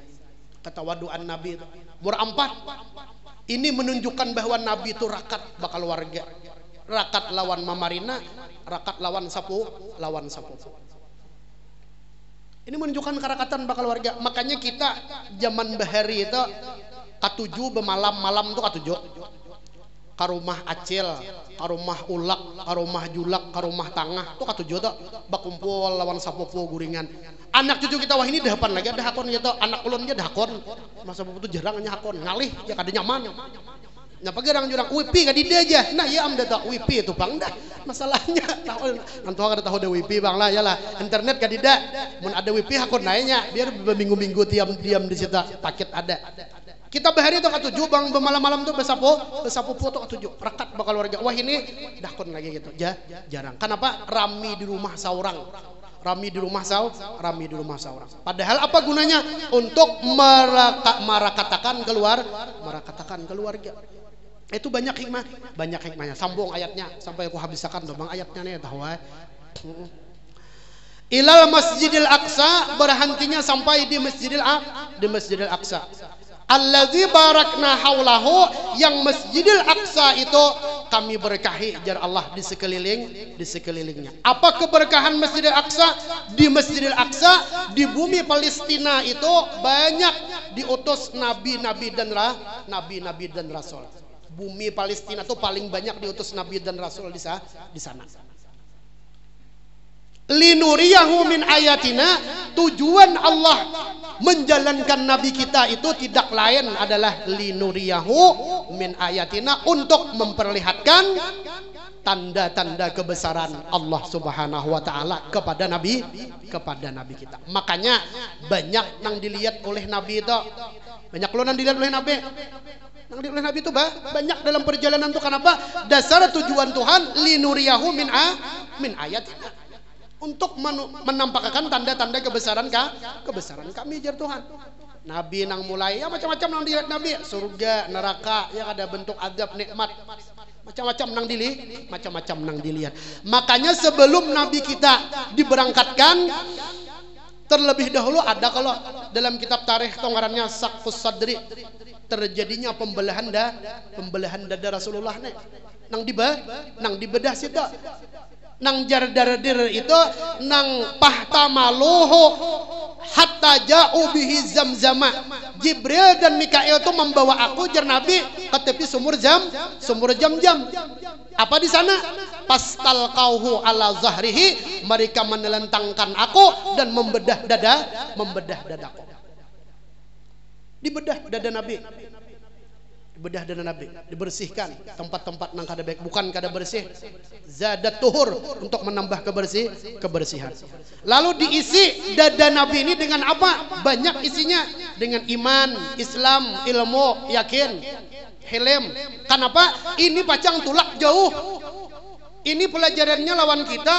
Ketawaduan Nabi itu. Nomor 4. Ini menunjukkan bahwa Nabi itu rakat bakal warga. Rakat lawan mamarina, rakat lawan sapu. Ini menunjukkan kerakatan bakal warga. Makanya kita zaman bahari itu katuju bemalam-malam tuh katuju. Karumah acil, karumah ulak, karumah julak, karumah tangah tuh katuju tuh bakumpul lawan sapopo guringan. Anak cucu kita wah ini dahapan lagi ada hakon gitu. Anak ulunnya dahakon. Masa sapopo tuh jarangnya hakon ngalih ya kada nyaman. Nah pagerang jurang wipi ka dida aja. Nah ya amda tak wipi itu bang dah. Masalahnya tahu nanti kada tahu ada wipi bang lah ya lah. Internet ka dida. Mun ada wipi hakon naiknya biar berminggu-minggu diam di situ paket ada. Kita bahari itu katuju bang bermalam-malam tuh besapo tuh katuju rakat bakal warga wah ini dakon lagi gitu jarang kenapa rami di rumah saurang padahal apa gunanya untuk merakatakan keluarga itu banyak hikmahnya sambung ayatnya sampai aku habiskan tuh bang ayatnya nih tahu ilal masjidil aqsa berhentinya sampai di masjidil aqsa alladzi barakna haulahu yang Masjidil Aqsa itu kami berkahi jar Allah di sekelilingnya. Apa keberkahan Masjidil Aqsa? Di Masjidil Aqsa di bumi Palestina itu banyak diutus nabi-nabi dan rasul. Bumi Palestina itu paling banyak diutus nabi dan rasul di sana. Linuriyahu min ayatina, tujuan Allah menjalankan nabi kita itu tidak lain adalah linuriyahu min ayatina, untuk memperlihatkan tanda-tanda kebesaran Allah Subhanahu wa taala kepada nabi kita. Makanya banyak yang dilihat oleh nabi itu. Banyak loh yang dilihat oleh nabi. Yang dilihat oleh nabi itu banyak dalam perjalanan itu. Kenapa? Dasar tujuan Tuhan linuriyahu min ayatina, untuk menampakkan tanda-tanda kebesaran kami jar Tuhan. Nabi nang mulai ya macam-macam nang dilihat nabi, surga, neraka, yang ada bentuk azab, nikmat, macam-macam nang dilihat. Makanya sebelum nabi kita diberangkatkan, terlebih dahulu ada kalau dalam kitab tarikh tonggarannya Saqfus Sadri, terjadinya pembelahan dada Rasulullah nih. Nang dibedah situ. Nang jar-daradir itu nang pahtamaluhu hatta ja'u bihi zamzama. Jibril dan Mikail itu membawa aku jar Nabi ke tepi sumur Zam-Zam. Apa di sana? Pastalqauhu ala zahrihi, mereka menelentangkan aku dan membedah dadaku. Dibedah dada Nabi. Bedah dada Nabi, dibersihkan tempat-tempat nang kada baik, bukan kada bersih, zadat tuhur, untuk menambah kebersihan. Lalu diisi dada Nabi ini dengan apa? Banyak isinya, dengan iman, Islam, ilmu, yakin, hilm. Kenapa? Ini pacang tulak jauh. Ini pelajarannya lawan kita.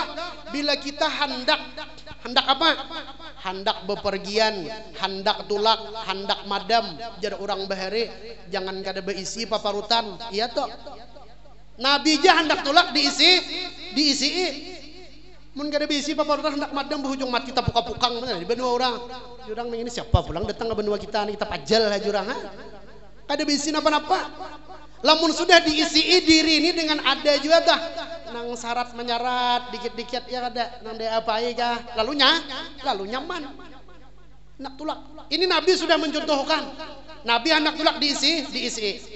Bila kita hendak apa? Hendak bepergian, hendak tulak, hendak madam, jar orang bahari, jangan kada beisi paparutan. Iya toh. Nabi jah hendak tulak diisi. Mun kada beisi paparutan hendak madam, berujung mat kita puka-pukang bener di benua orang. Jurang ini siapa pulang datang ke benua kita nih, kita pajal lah jurang. Kada beisi napa-napa. Lamun sudah diisi diri ini dengan ada juga dah nang syarat menyarat dikit-dikit ya ada nang dia apa aja lalu nyaman nak tulak. Ini Nabi sudah mencontohkan. Nabi anak tulak diisi.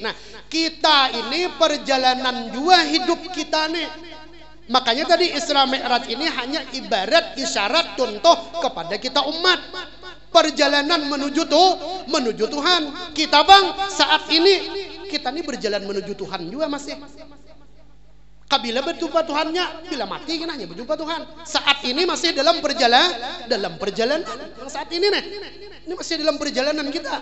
Nah, kita ini perjalanan juga hidup kita nih. Makanya tadi Isra Mi'raj ini hanya ibarat isyarat contoh kepada kita umat. Perjalanan menuju Tuhan. Kita bang saat ini kita ini berjalan menuju Tuhan juga masih. Kabila berjumpa Tuhannya, bila mati kan hanya berjumpa Tuhan. Saat ini masih dalam perjalanan yang saat ini nih. Ini masih dalam perjalanan kita.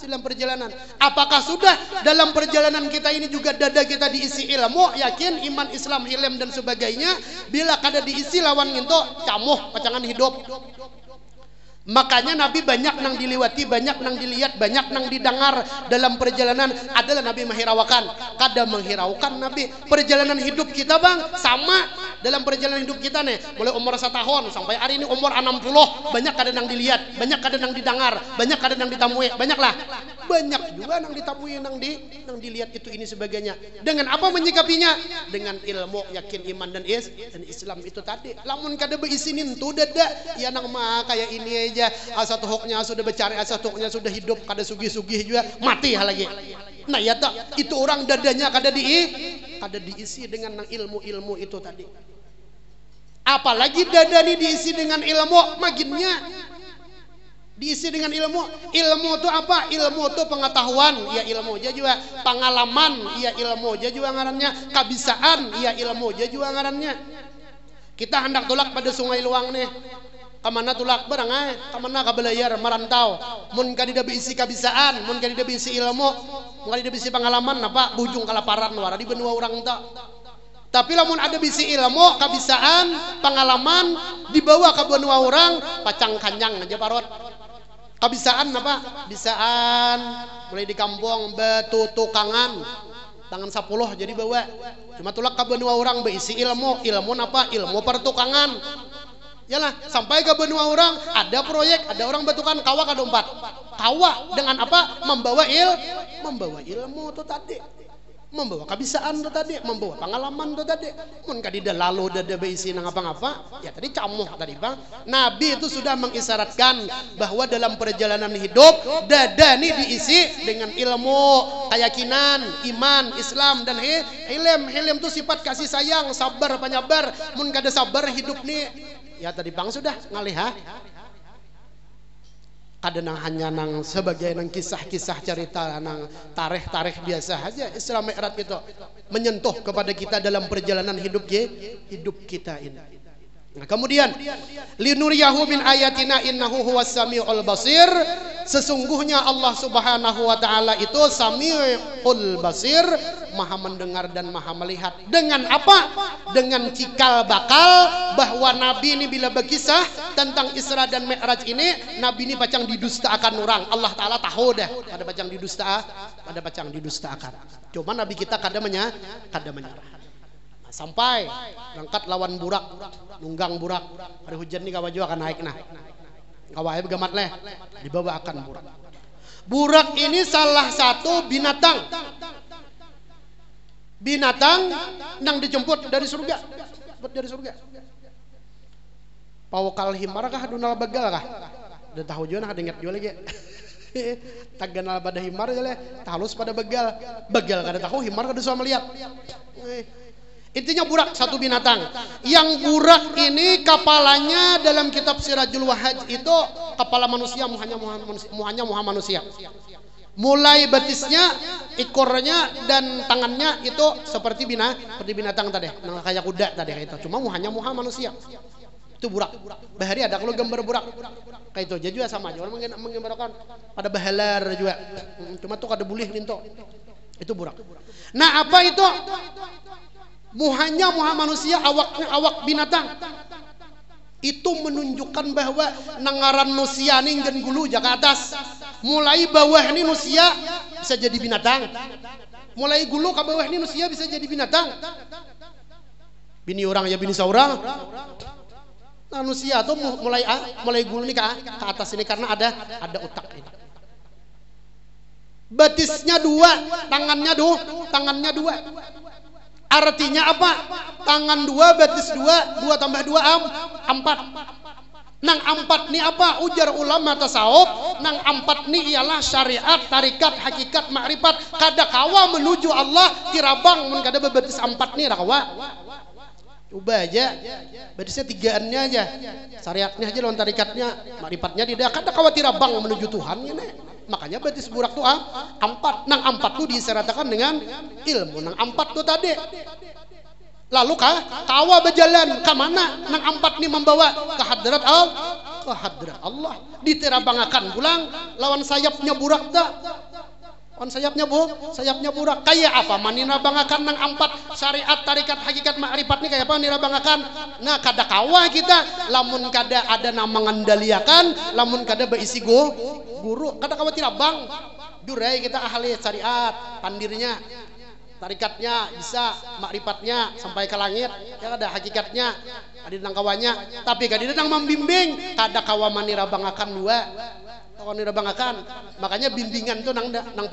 Dalam perjalanan. Apakah sudah dalam perjalanan kita ini juga dada kita diisi ilmu, yakin, iman, Islam, hilm dan sebagainya? Bila kada diisi lawan nginto camuh pacangan hidup. Makanya Nabi banyak nang diliwati, banyak nang dilihat, banyak nang didengar dalam perjalanan adalah Nabi menghiraukan. Kada menghiraukan Nabi. Perjalanan hidup kita bang sama dalam perjalanan hidup kita nih. Mulai umur 1 tahun sampai hari ini umur 60, banyak kada nang dilihat, banyak kada nang didengar, banyak kada nang ditamui, banyaklah. Banyak juga nang ditamui, nang dilihat itu ini sebagainya. Dengan apa menyikapinya? Dengan ilmu, yakin, iman dan Islam itu tadi. Lamun kada beisinin tu dada ya nang mah kayak ini aja, asa tuhuknya sudah bercari, asa tuhuknya sudah hidup, kada sugih-sugih juga mati hal lagi. Nah ya tak, itu orang dadanya kada diisi dengan ilmu-ilmu itu tadi. Apalagi dada ini diisi dengan ilmu, makinnya diisi dengan ilmu. Ilmu itu apa? Ilmu itu pengetahuan, ya ilmu aja juga. Pengalaman, ya ilmu aja juga ngarannya. Kabisaan, ya ilmu aja juga ngarannya. Kita hendak tulak pada Sungai Luang nih. Kamana tulak barang kamana ka belayar merantau. Mun kadida beisi kabisaan, mun kadida beisi ilmu, mun kadida beisi pengalaman apa bujung kalaparan wara di benua orang ta. Tapi lamun ada bisi ilmu, kabisaan, pengalaman dibawa ke benua orang, pacang kanyang aja parot. Kabisaan apa? Bisaan mulai di kampung betutukangan tangan 10 jadi bawa. Cuma tulak ke benua orang beisi ilmu apa? Ilmu pertukangan. Yalah, sampai ke benua orang ada proyek, ada orang betukan kawah kada 4. Kawah dengan apa? Membawa ilmu itu tadi. Membawa kabisaan itu tadi, membawa pengalaman itu tadi. Mun kadida lalu dada beisi nang apa-apa, ya tadi camuh tadi bang. Nabi itu sudah mengisyaratkan bahwa dalam perjalanan hidup dada ini diisi dengan ilmu, keyakinan, iman, Islam dan hilm. Hilm itu sifat kasih sayang, sabar, penyabar. Mun kada sabar hidup nih Ya tadi bang sudah ngalih ha. Kadang hanya nang sebagai nang kisah-kisah cerita nang tarikh biasa aja. Isra Mi'raj itu menyentuh kepada kita dalam perjalanan hidup kita ini. Nah, kemudian linuriyahu min ayatina innahu huwas samiul basir. Sesungguhnya Allah Subhanahu wa taala itu Samiul Basir, Maha mendengar dan Maha melihat. Dengan apa? Dengan cikal bakal bahwa Nabi ini bila berkisah tentang Isra dan Mi'raj ini, Nabi ini pacang didustakan orang. Allah taala tahu dah pada pacang didustakan. Cuma Nabi kita kada menyerah. Nah, sampai berangkat lawan burak, nunggang burak. Hari hujan nih kawaju akan naik nah. Kawai begamat leh, dibawa akan burak. Burak ini salah satu binatang yang dijemput dari surga. Pawakal himar kah dunal begal kah? Udah tahu juga nah ingat juga lagi. Taganal pada himar aja leh, halus pada begal. Begal kada tahu, himar kada bisa melihat. Intinya burak satu binatang. Yang burak ini kepalanya dalam kitab Sirajul Wahaj itu kepala manusia, muhanya muha manusia. Mulai betisnya, ekornya dan tangannya itu seperti binatang tadi, kayak kuda tadi itu. Cuma muhanya muha manusia. Itu burak. Bahari ada kalau gambar burak kayak itu. Jadi juga sama aja. Orang menggambarkan ada bahalar juga. Cuma tuh kada boleh linto. Itu burak. Nah apa itu? Muhanya muha manusia, awaknya awak binatang. Itu menunjukkan bahwa nangaran manusia nih gen gulu jaga atas. Mulai bawah ini manusia bisa jadi binatang. Mulai gulu ke bawah ini manusia bisa jadi binatang. Bini orang ya bini seorang. Manusia tuh mulai gulu nih ke atas ini karena ada otak ini. Betisnya dua, tangannya dua. Artinya apa? Tangan dua, betis dua, dua tambah dua empat. Nang empat ni apa? Ujar ulama tasawuf. Nang empat ni ialah syariat, tarikat, hakikat, makrifat. Kada kawa menuju Allah tirabang mun kada bebetis empat ni kawa. Coba aja, betisnya tigaannya aja. Syariatnya aja lawan tarikatnya, makrifatnya tidak. Kada kawa tirabang menuju Tuhan nih. Makanya betis burak tuh empat. Nang empat tuh diseratakan dengan ilmu. Nang empat tuh tadi. Lalu kawa berjalan ke mana? Nang empat nih membawa ke hadrat Allah. Diterabangakan pulang lawan sayapnya burak tak. Lawan sayapnya burak. Kayak apa? Manirabangakan nang empat syariat, tarikat, hakikat, makrifat nih kayak apa nirabangakan? Nah kada kawa kita. Lamun kada ada nama mengendaliakan. Lamun kada berisi guru, kada khawatir abang. Durai kita ahli syariat, pandirnya, tarikatnya bisa, makrifatnya sampai ke langit. Ya ada hakikatnya, ada nang kawanya. Tapi kada nang membimbing, kada kawa manirabangakan dua. Kawan nirabangakan. Makanya bimbingan tuh nang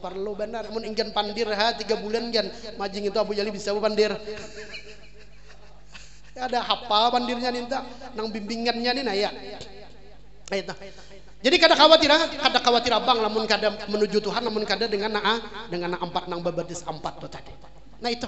parlo benar. Mun ingin pandir 3 bulan kan majing itu Abu Jali bisa pandir. Ada hafal pandirnya ninta, nang bimbingannya nih nah ya. Itu. Jadi kada khawatir abang lamun kada menuju Tuhan, lamun kada dengan empat nang bebetis empat tuh tadi. Nah itu.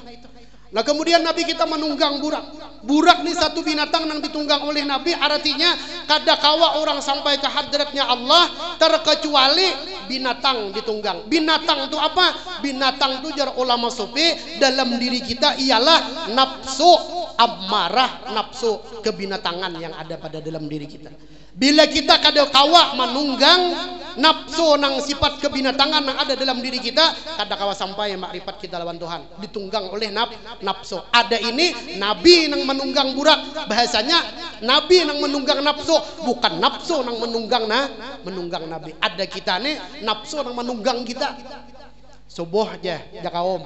Nah kemudian Nabi kita menunggang burak. Burak nih satu binatang nang ditunggang oleh Nabi, artinya kada kawa orang sampai ke hadratnya Allah terkecuali binatang ditunggang. Binatang itu apa? Binatang itu jar ulama sufi dalam diri kita ialah nafsu ammarah, nafsu kebinatangan yang ada pada dalam diri kita. Bila kita kada kawa menunggang nafsu nang sifat kebinatangan yang ada dalam diri kita, kada kawa sampai makrifat kita lawan Tuhan. Ditunggang oleh nafsu. Ada ini Nabi nang menunggang burak. Bahasanya Nabi nang menunggang nafsu, bukan nafsu nang menunggang Nabi. Ada kita nih nafsu nang menunggang kita. Subuh aja kaum.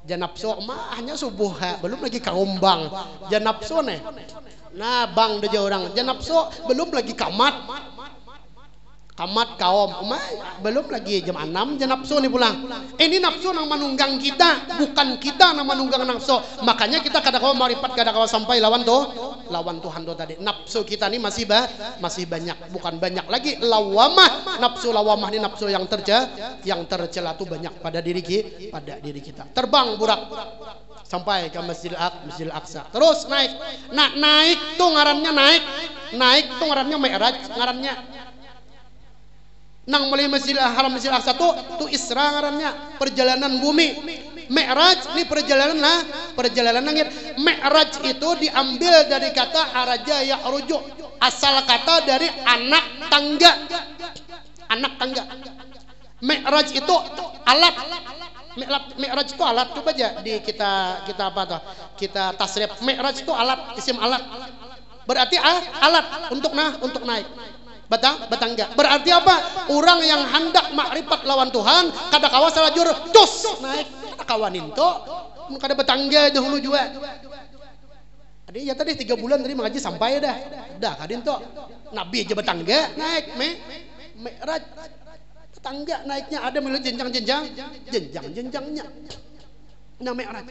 Jan nafsu mah hanya subuh, belum lagi kaum bang. Jan nafsu nih. Nah bang deja orang janapso belum lagi kamat kaum belum lagi jam 6 janapso nih pulang. Ini nafsu nang menunggang kita, bukan kita nang menunggang nafsu. Makanya kita kada kawa marifat, kada kawa sampai lawan Tuhan tuh tadi. Nafsu kita nih masih banyak, bukan banyak lagi lawamah. Nafsu lawamah ini nafsu yang tercela tuh banyak pada diri kita. Terbang burak sampai ke Masjidil Aqsa. Terus naik. Nah, naik tuh ngarannya naik tuh ngarannya Mi'raj, ngarannya. Nang mulai Masjidil Haram Masjidil Aqsa tuh Isra ngarannya, perjalanan bumi. Mi'raj ini perjalanan langit. Mi'raj itu diambil dari kata araja ya'ruju, asal kata dari anak tangga. Anak tangga. Mi'raj itu alat. Mi'raj itu alat. Coba aja di kita apa tuh? Kita tasrif. Mi'raj itu alat, isim alat. Berarti alat untuk naik. Batangga. Berarti apa? Orang yang hendak makrifat lawan Tuhan, kada kawa salajur cus naik. Kada kawanin to. Kada batangga dahulu juga. Adi ya tadi 3 bulan tadi mengaji sampai dah. Dah kadin to. Nabi aja batangga naik Mi'raj. Tangga naiknya ada melalui jenjang-jenjangnya. Nah, Mi'raj.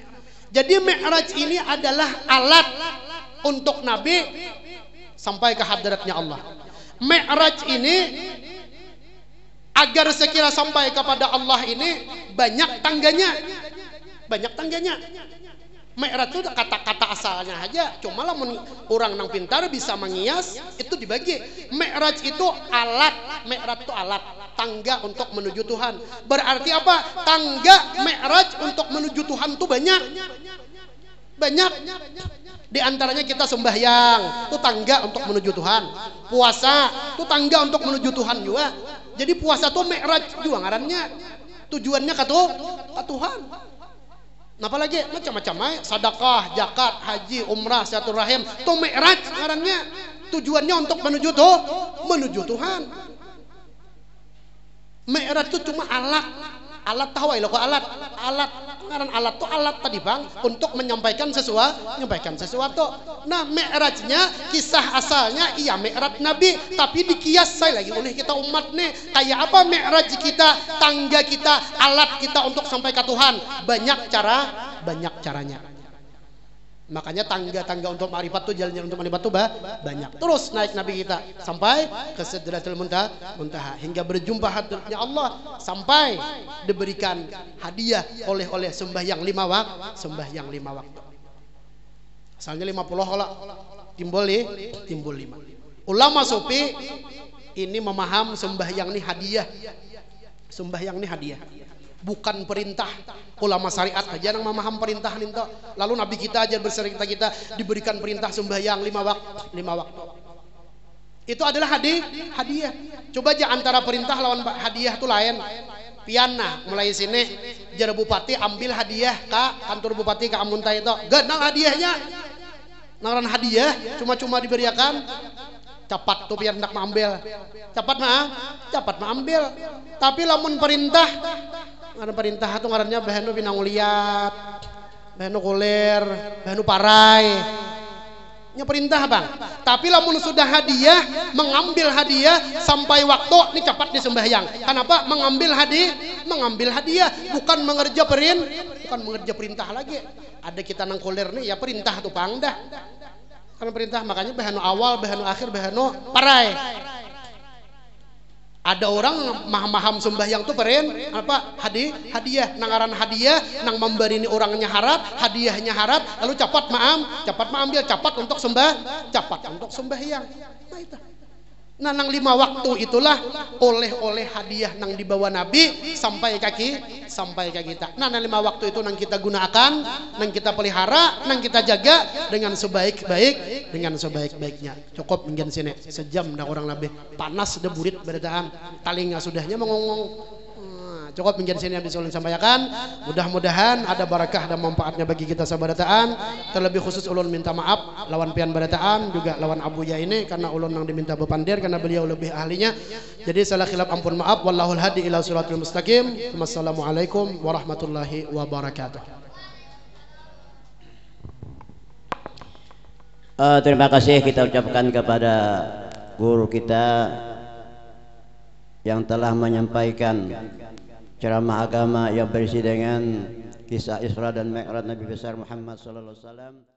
Jadi Mi'raj ini adalah alat untuk Nabi sampai ke hadratnya Allah. Mi'raj ini agar sekira sampai kepada Allah ini banyak tangganya. Mi'raj itu kata-kata asalnya aja, cuma lah orang nang pintar bisa mengias itu dibagi. Mi'raj itu alat, tangga untuk menuju Tuhan. Berarti apa? Tangga Mi'raj untuk menuju Tuhan itu banyak. Di antaranya kita sembahyang, itu tangga untuk menuju Tuhan. Puasa, itu tangga untuk menuju Tuhan juga. Jadi puasa itu Mi'raj juga ngarannya. Tujuannya ke Tuhan. Nah, apalagi macam-macam, sedekah, zakat, haji, umrah, silaturahim, itu Mi'raj ngarannya. Tujuannya untuk menuju Tuhan. Mi'raj itu cuma alat tahu ya kok alat ngaran alat tuh alat tadi bang untuk menyampaikan sesuatu. Nah, Mi'rajnya kisah asalnya iya Mi'raj Nabi, tapi dikias lagi oleh kita umat nih. Kayak apa Mi'raj kita, tangga kita, alat kita untuk sampai ke Tuhan. Banyak caranya. Makanya tangga-tangga untuk ma'rifat tuh, jalan-jalan untuk ma'rifat tuh banyak. Terus naik Nabi kita sampai ke Sidratul Muntaha hingga berjumpa hadratnya Allah, sampai diberikan hadiah oleh sembahyang 5 waktu. Asalnya 50 kalau timbul 5. Ulama sufi ini memaham sembahyang ini hadiah. Bukan perintah. Ulama syariat aja yang memaham perintah ninto. Lalu Nabi kita aja berserita kita diberikan perintah sembahyang 5 waktu. Itu adalah hadiah. Coba aja antara perintah lawan hadiah itu lain. Piana mulai sini jar bupati ambil hadiah ke kantor bupati ke Amunta itu. Ganang hadiahnya. Naran hadiah cuma diberikan. Cepat tuh biar hendak mengambil. Cepat mengambil. Tapi lamun perintah itu ngarannya bahanu binanguliat, bahanu kulir, bahanu parai. Nya perintah bang. Tapi lamun sudah hadiah, mengambil hadiah sampai waktu ini cepat disembahyang. Kenapa? Mengambil hadiah, bukan mengerja perintah lagi. Ada kita nang kulir nih ya perintah tuh pang dah. Karena perintah makanya bahanu awal, bahanu akhir, bahanu parai. Ada orang maham sembahyang tuh hadiah, nangaran hadiah, nang memberi ini orangnya harap, hadiahnya harap, lalu cepat mengambil, cepat untuk sembahyang. Nah itu. Nah, nang 5 waktu itulah oleh hadiah nang dibawa Nabi sampai ke kita. Nah, nang 5 waktu itu nang kita gunakan, nang kita pelihara, nang kita jaga dengan sebaik-baiknya. Cukup mungkin sini sejam dah orang lebih. Panas dah burit beritaan. Talinga sudahnya mengongong. Cukup mungkin sini yang bisa ulun sampaikan. Mudah-mudahan ada barakah dan manfaatnya bagi kita sabarataan. Terlebih khusus ulun minta maaf lawan pian barataan juga lawan Abuya ini karena ulun yang diminta bepandir karena beliau lebih ahlinya. Jadi salah khilaf ampun maaf. Wallahul hadi ila siratul mustaqim. Wassalamualaikum warahmatullahi wabarakatuh. Terima kasih kita ucapkan kepada guru kita yang telah menyampaikan ceramah agama yang berisi dengan kisah Isra dan Mi'raj Nabi besar Muhammad sallallahu alaihi wasallam.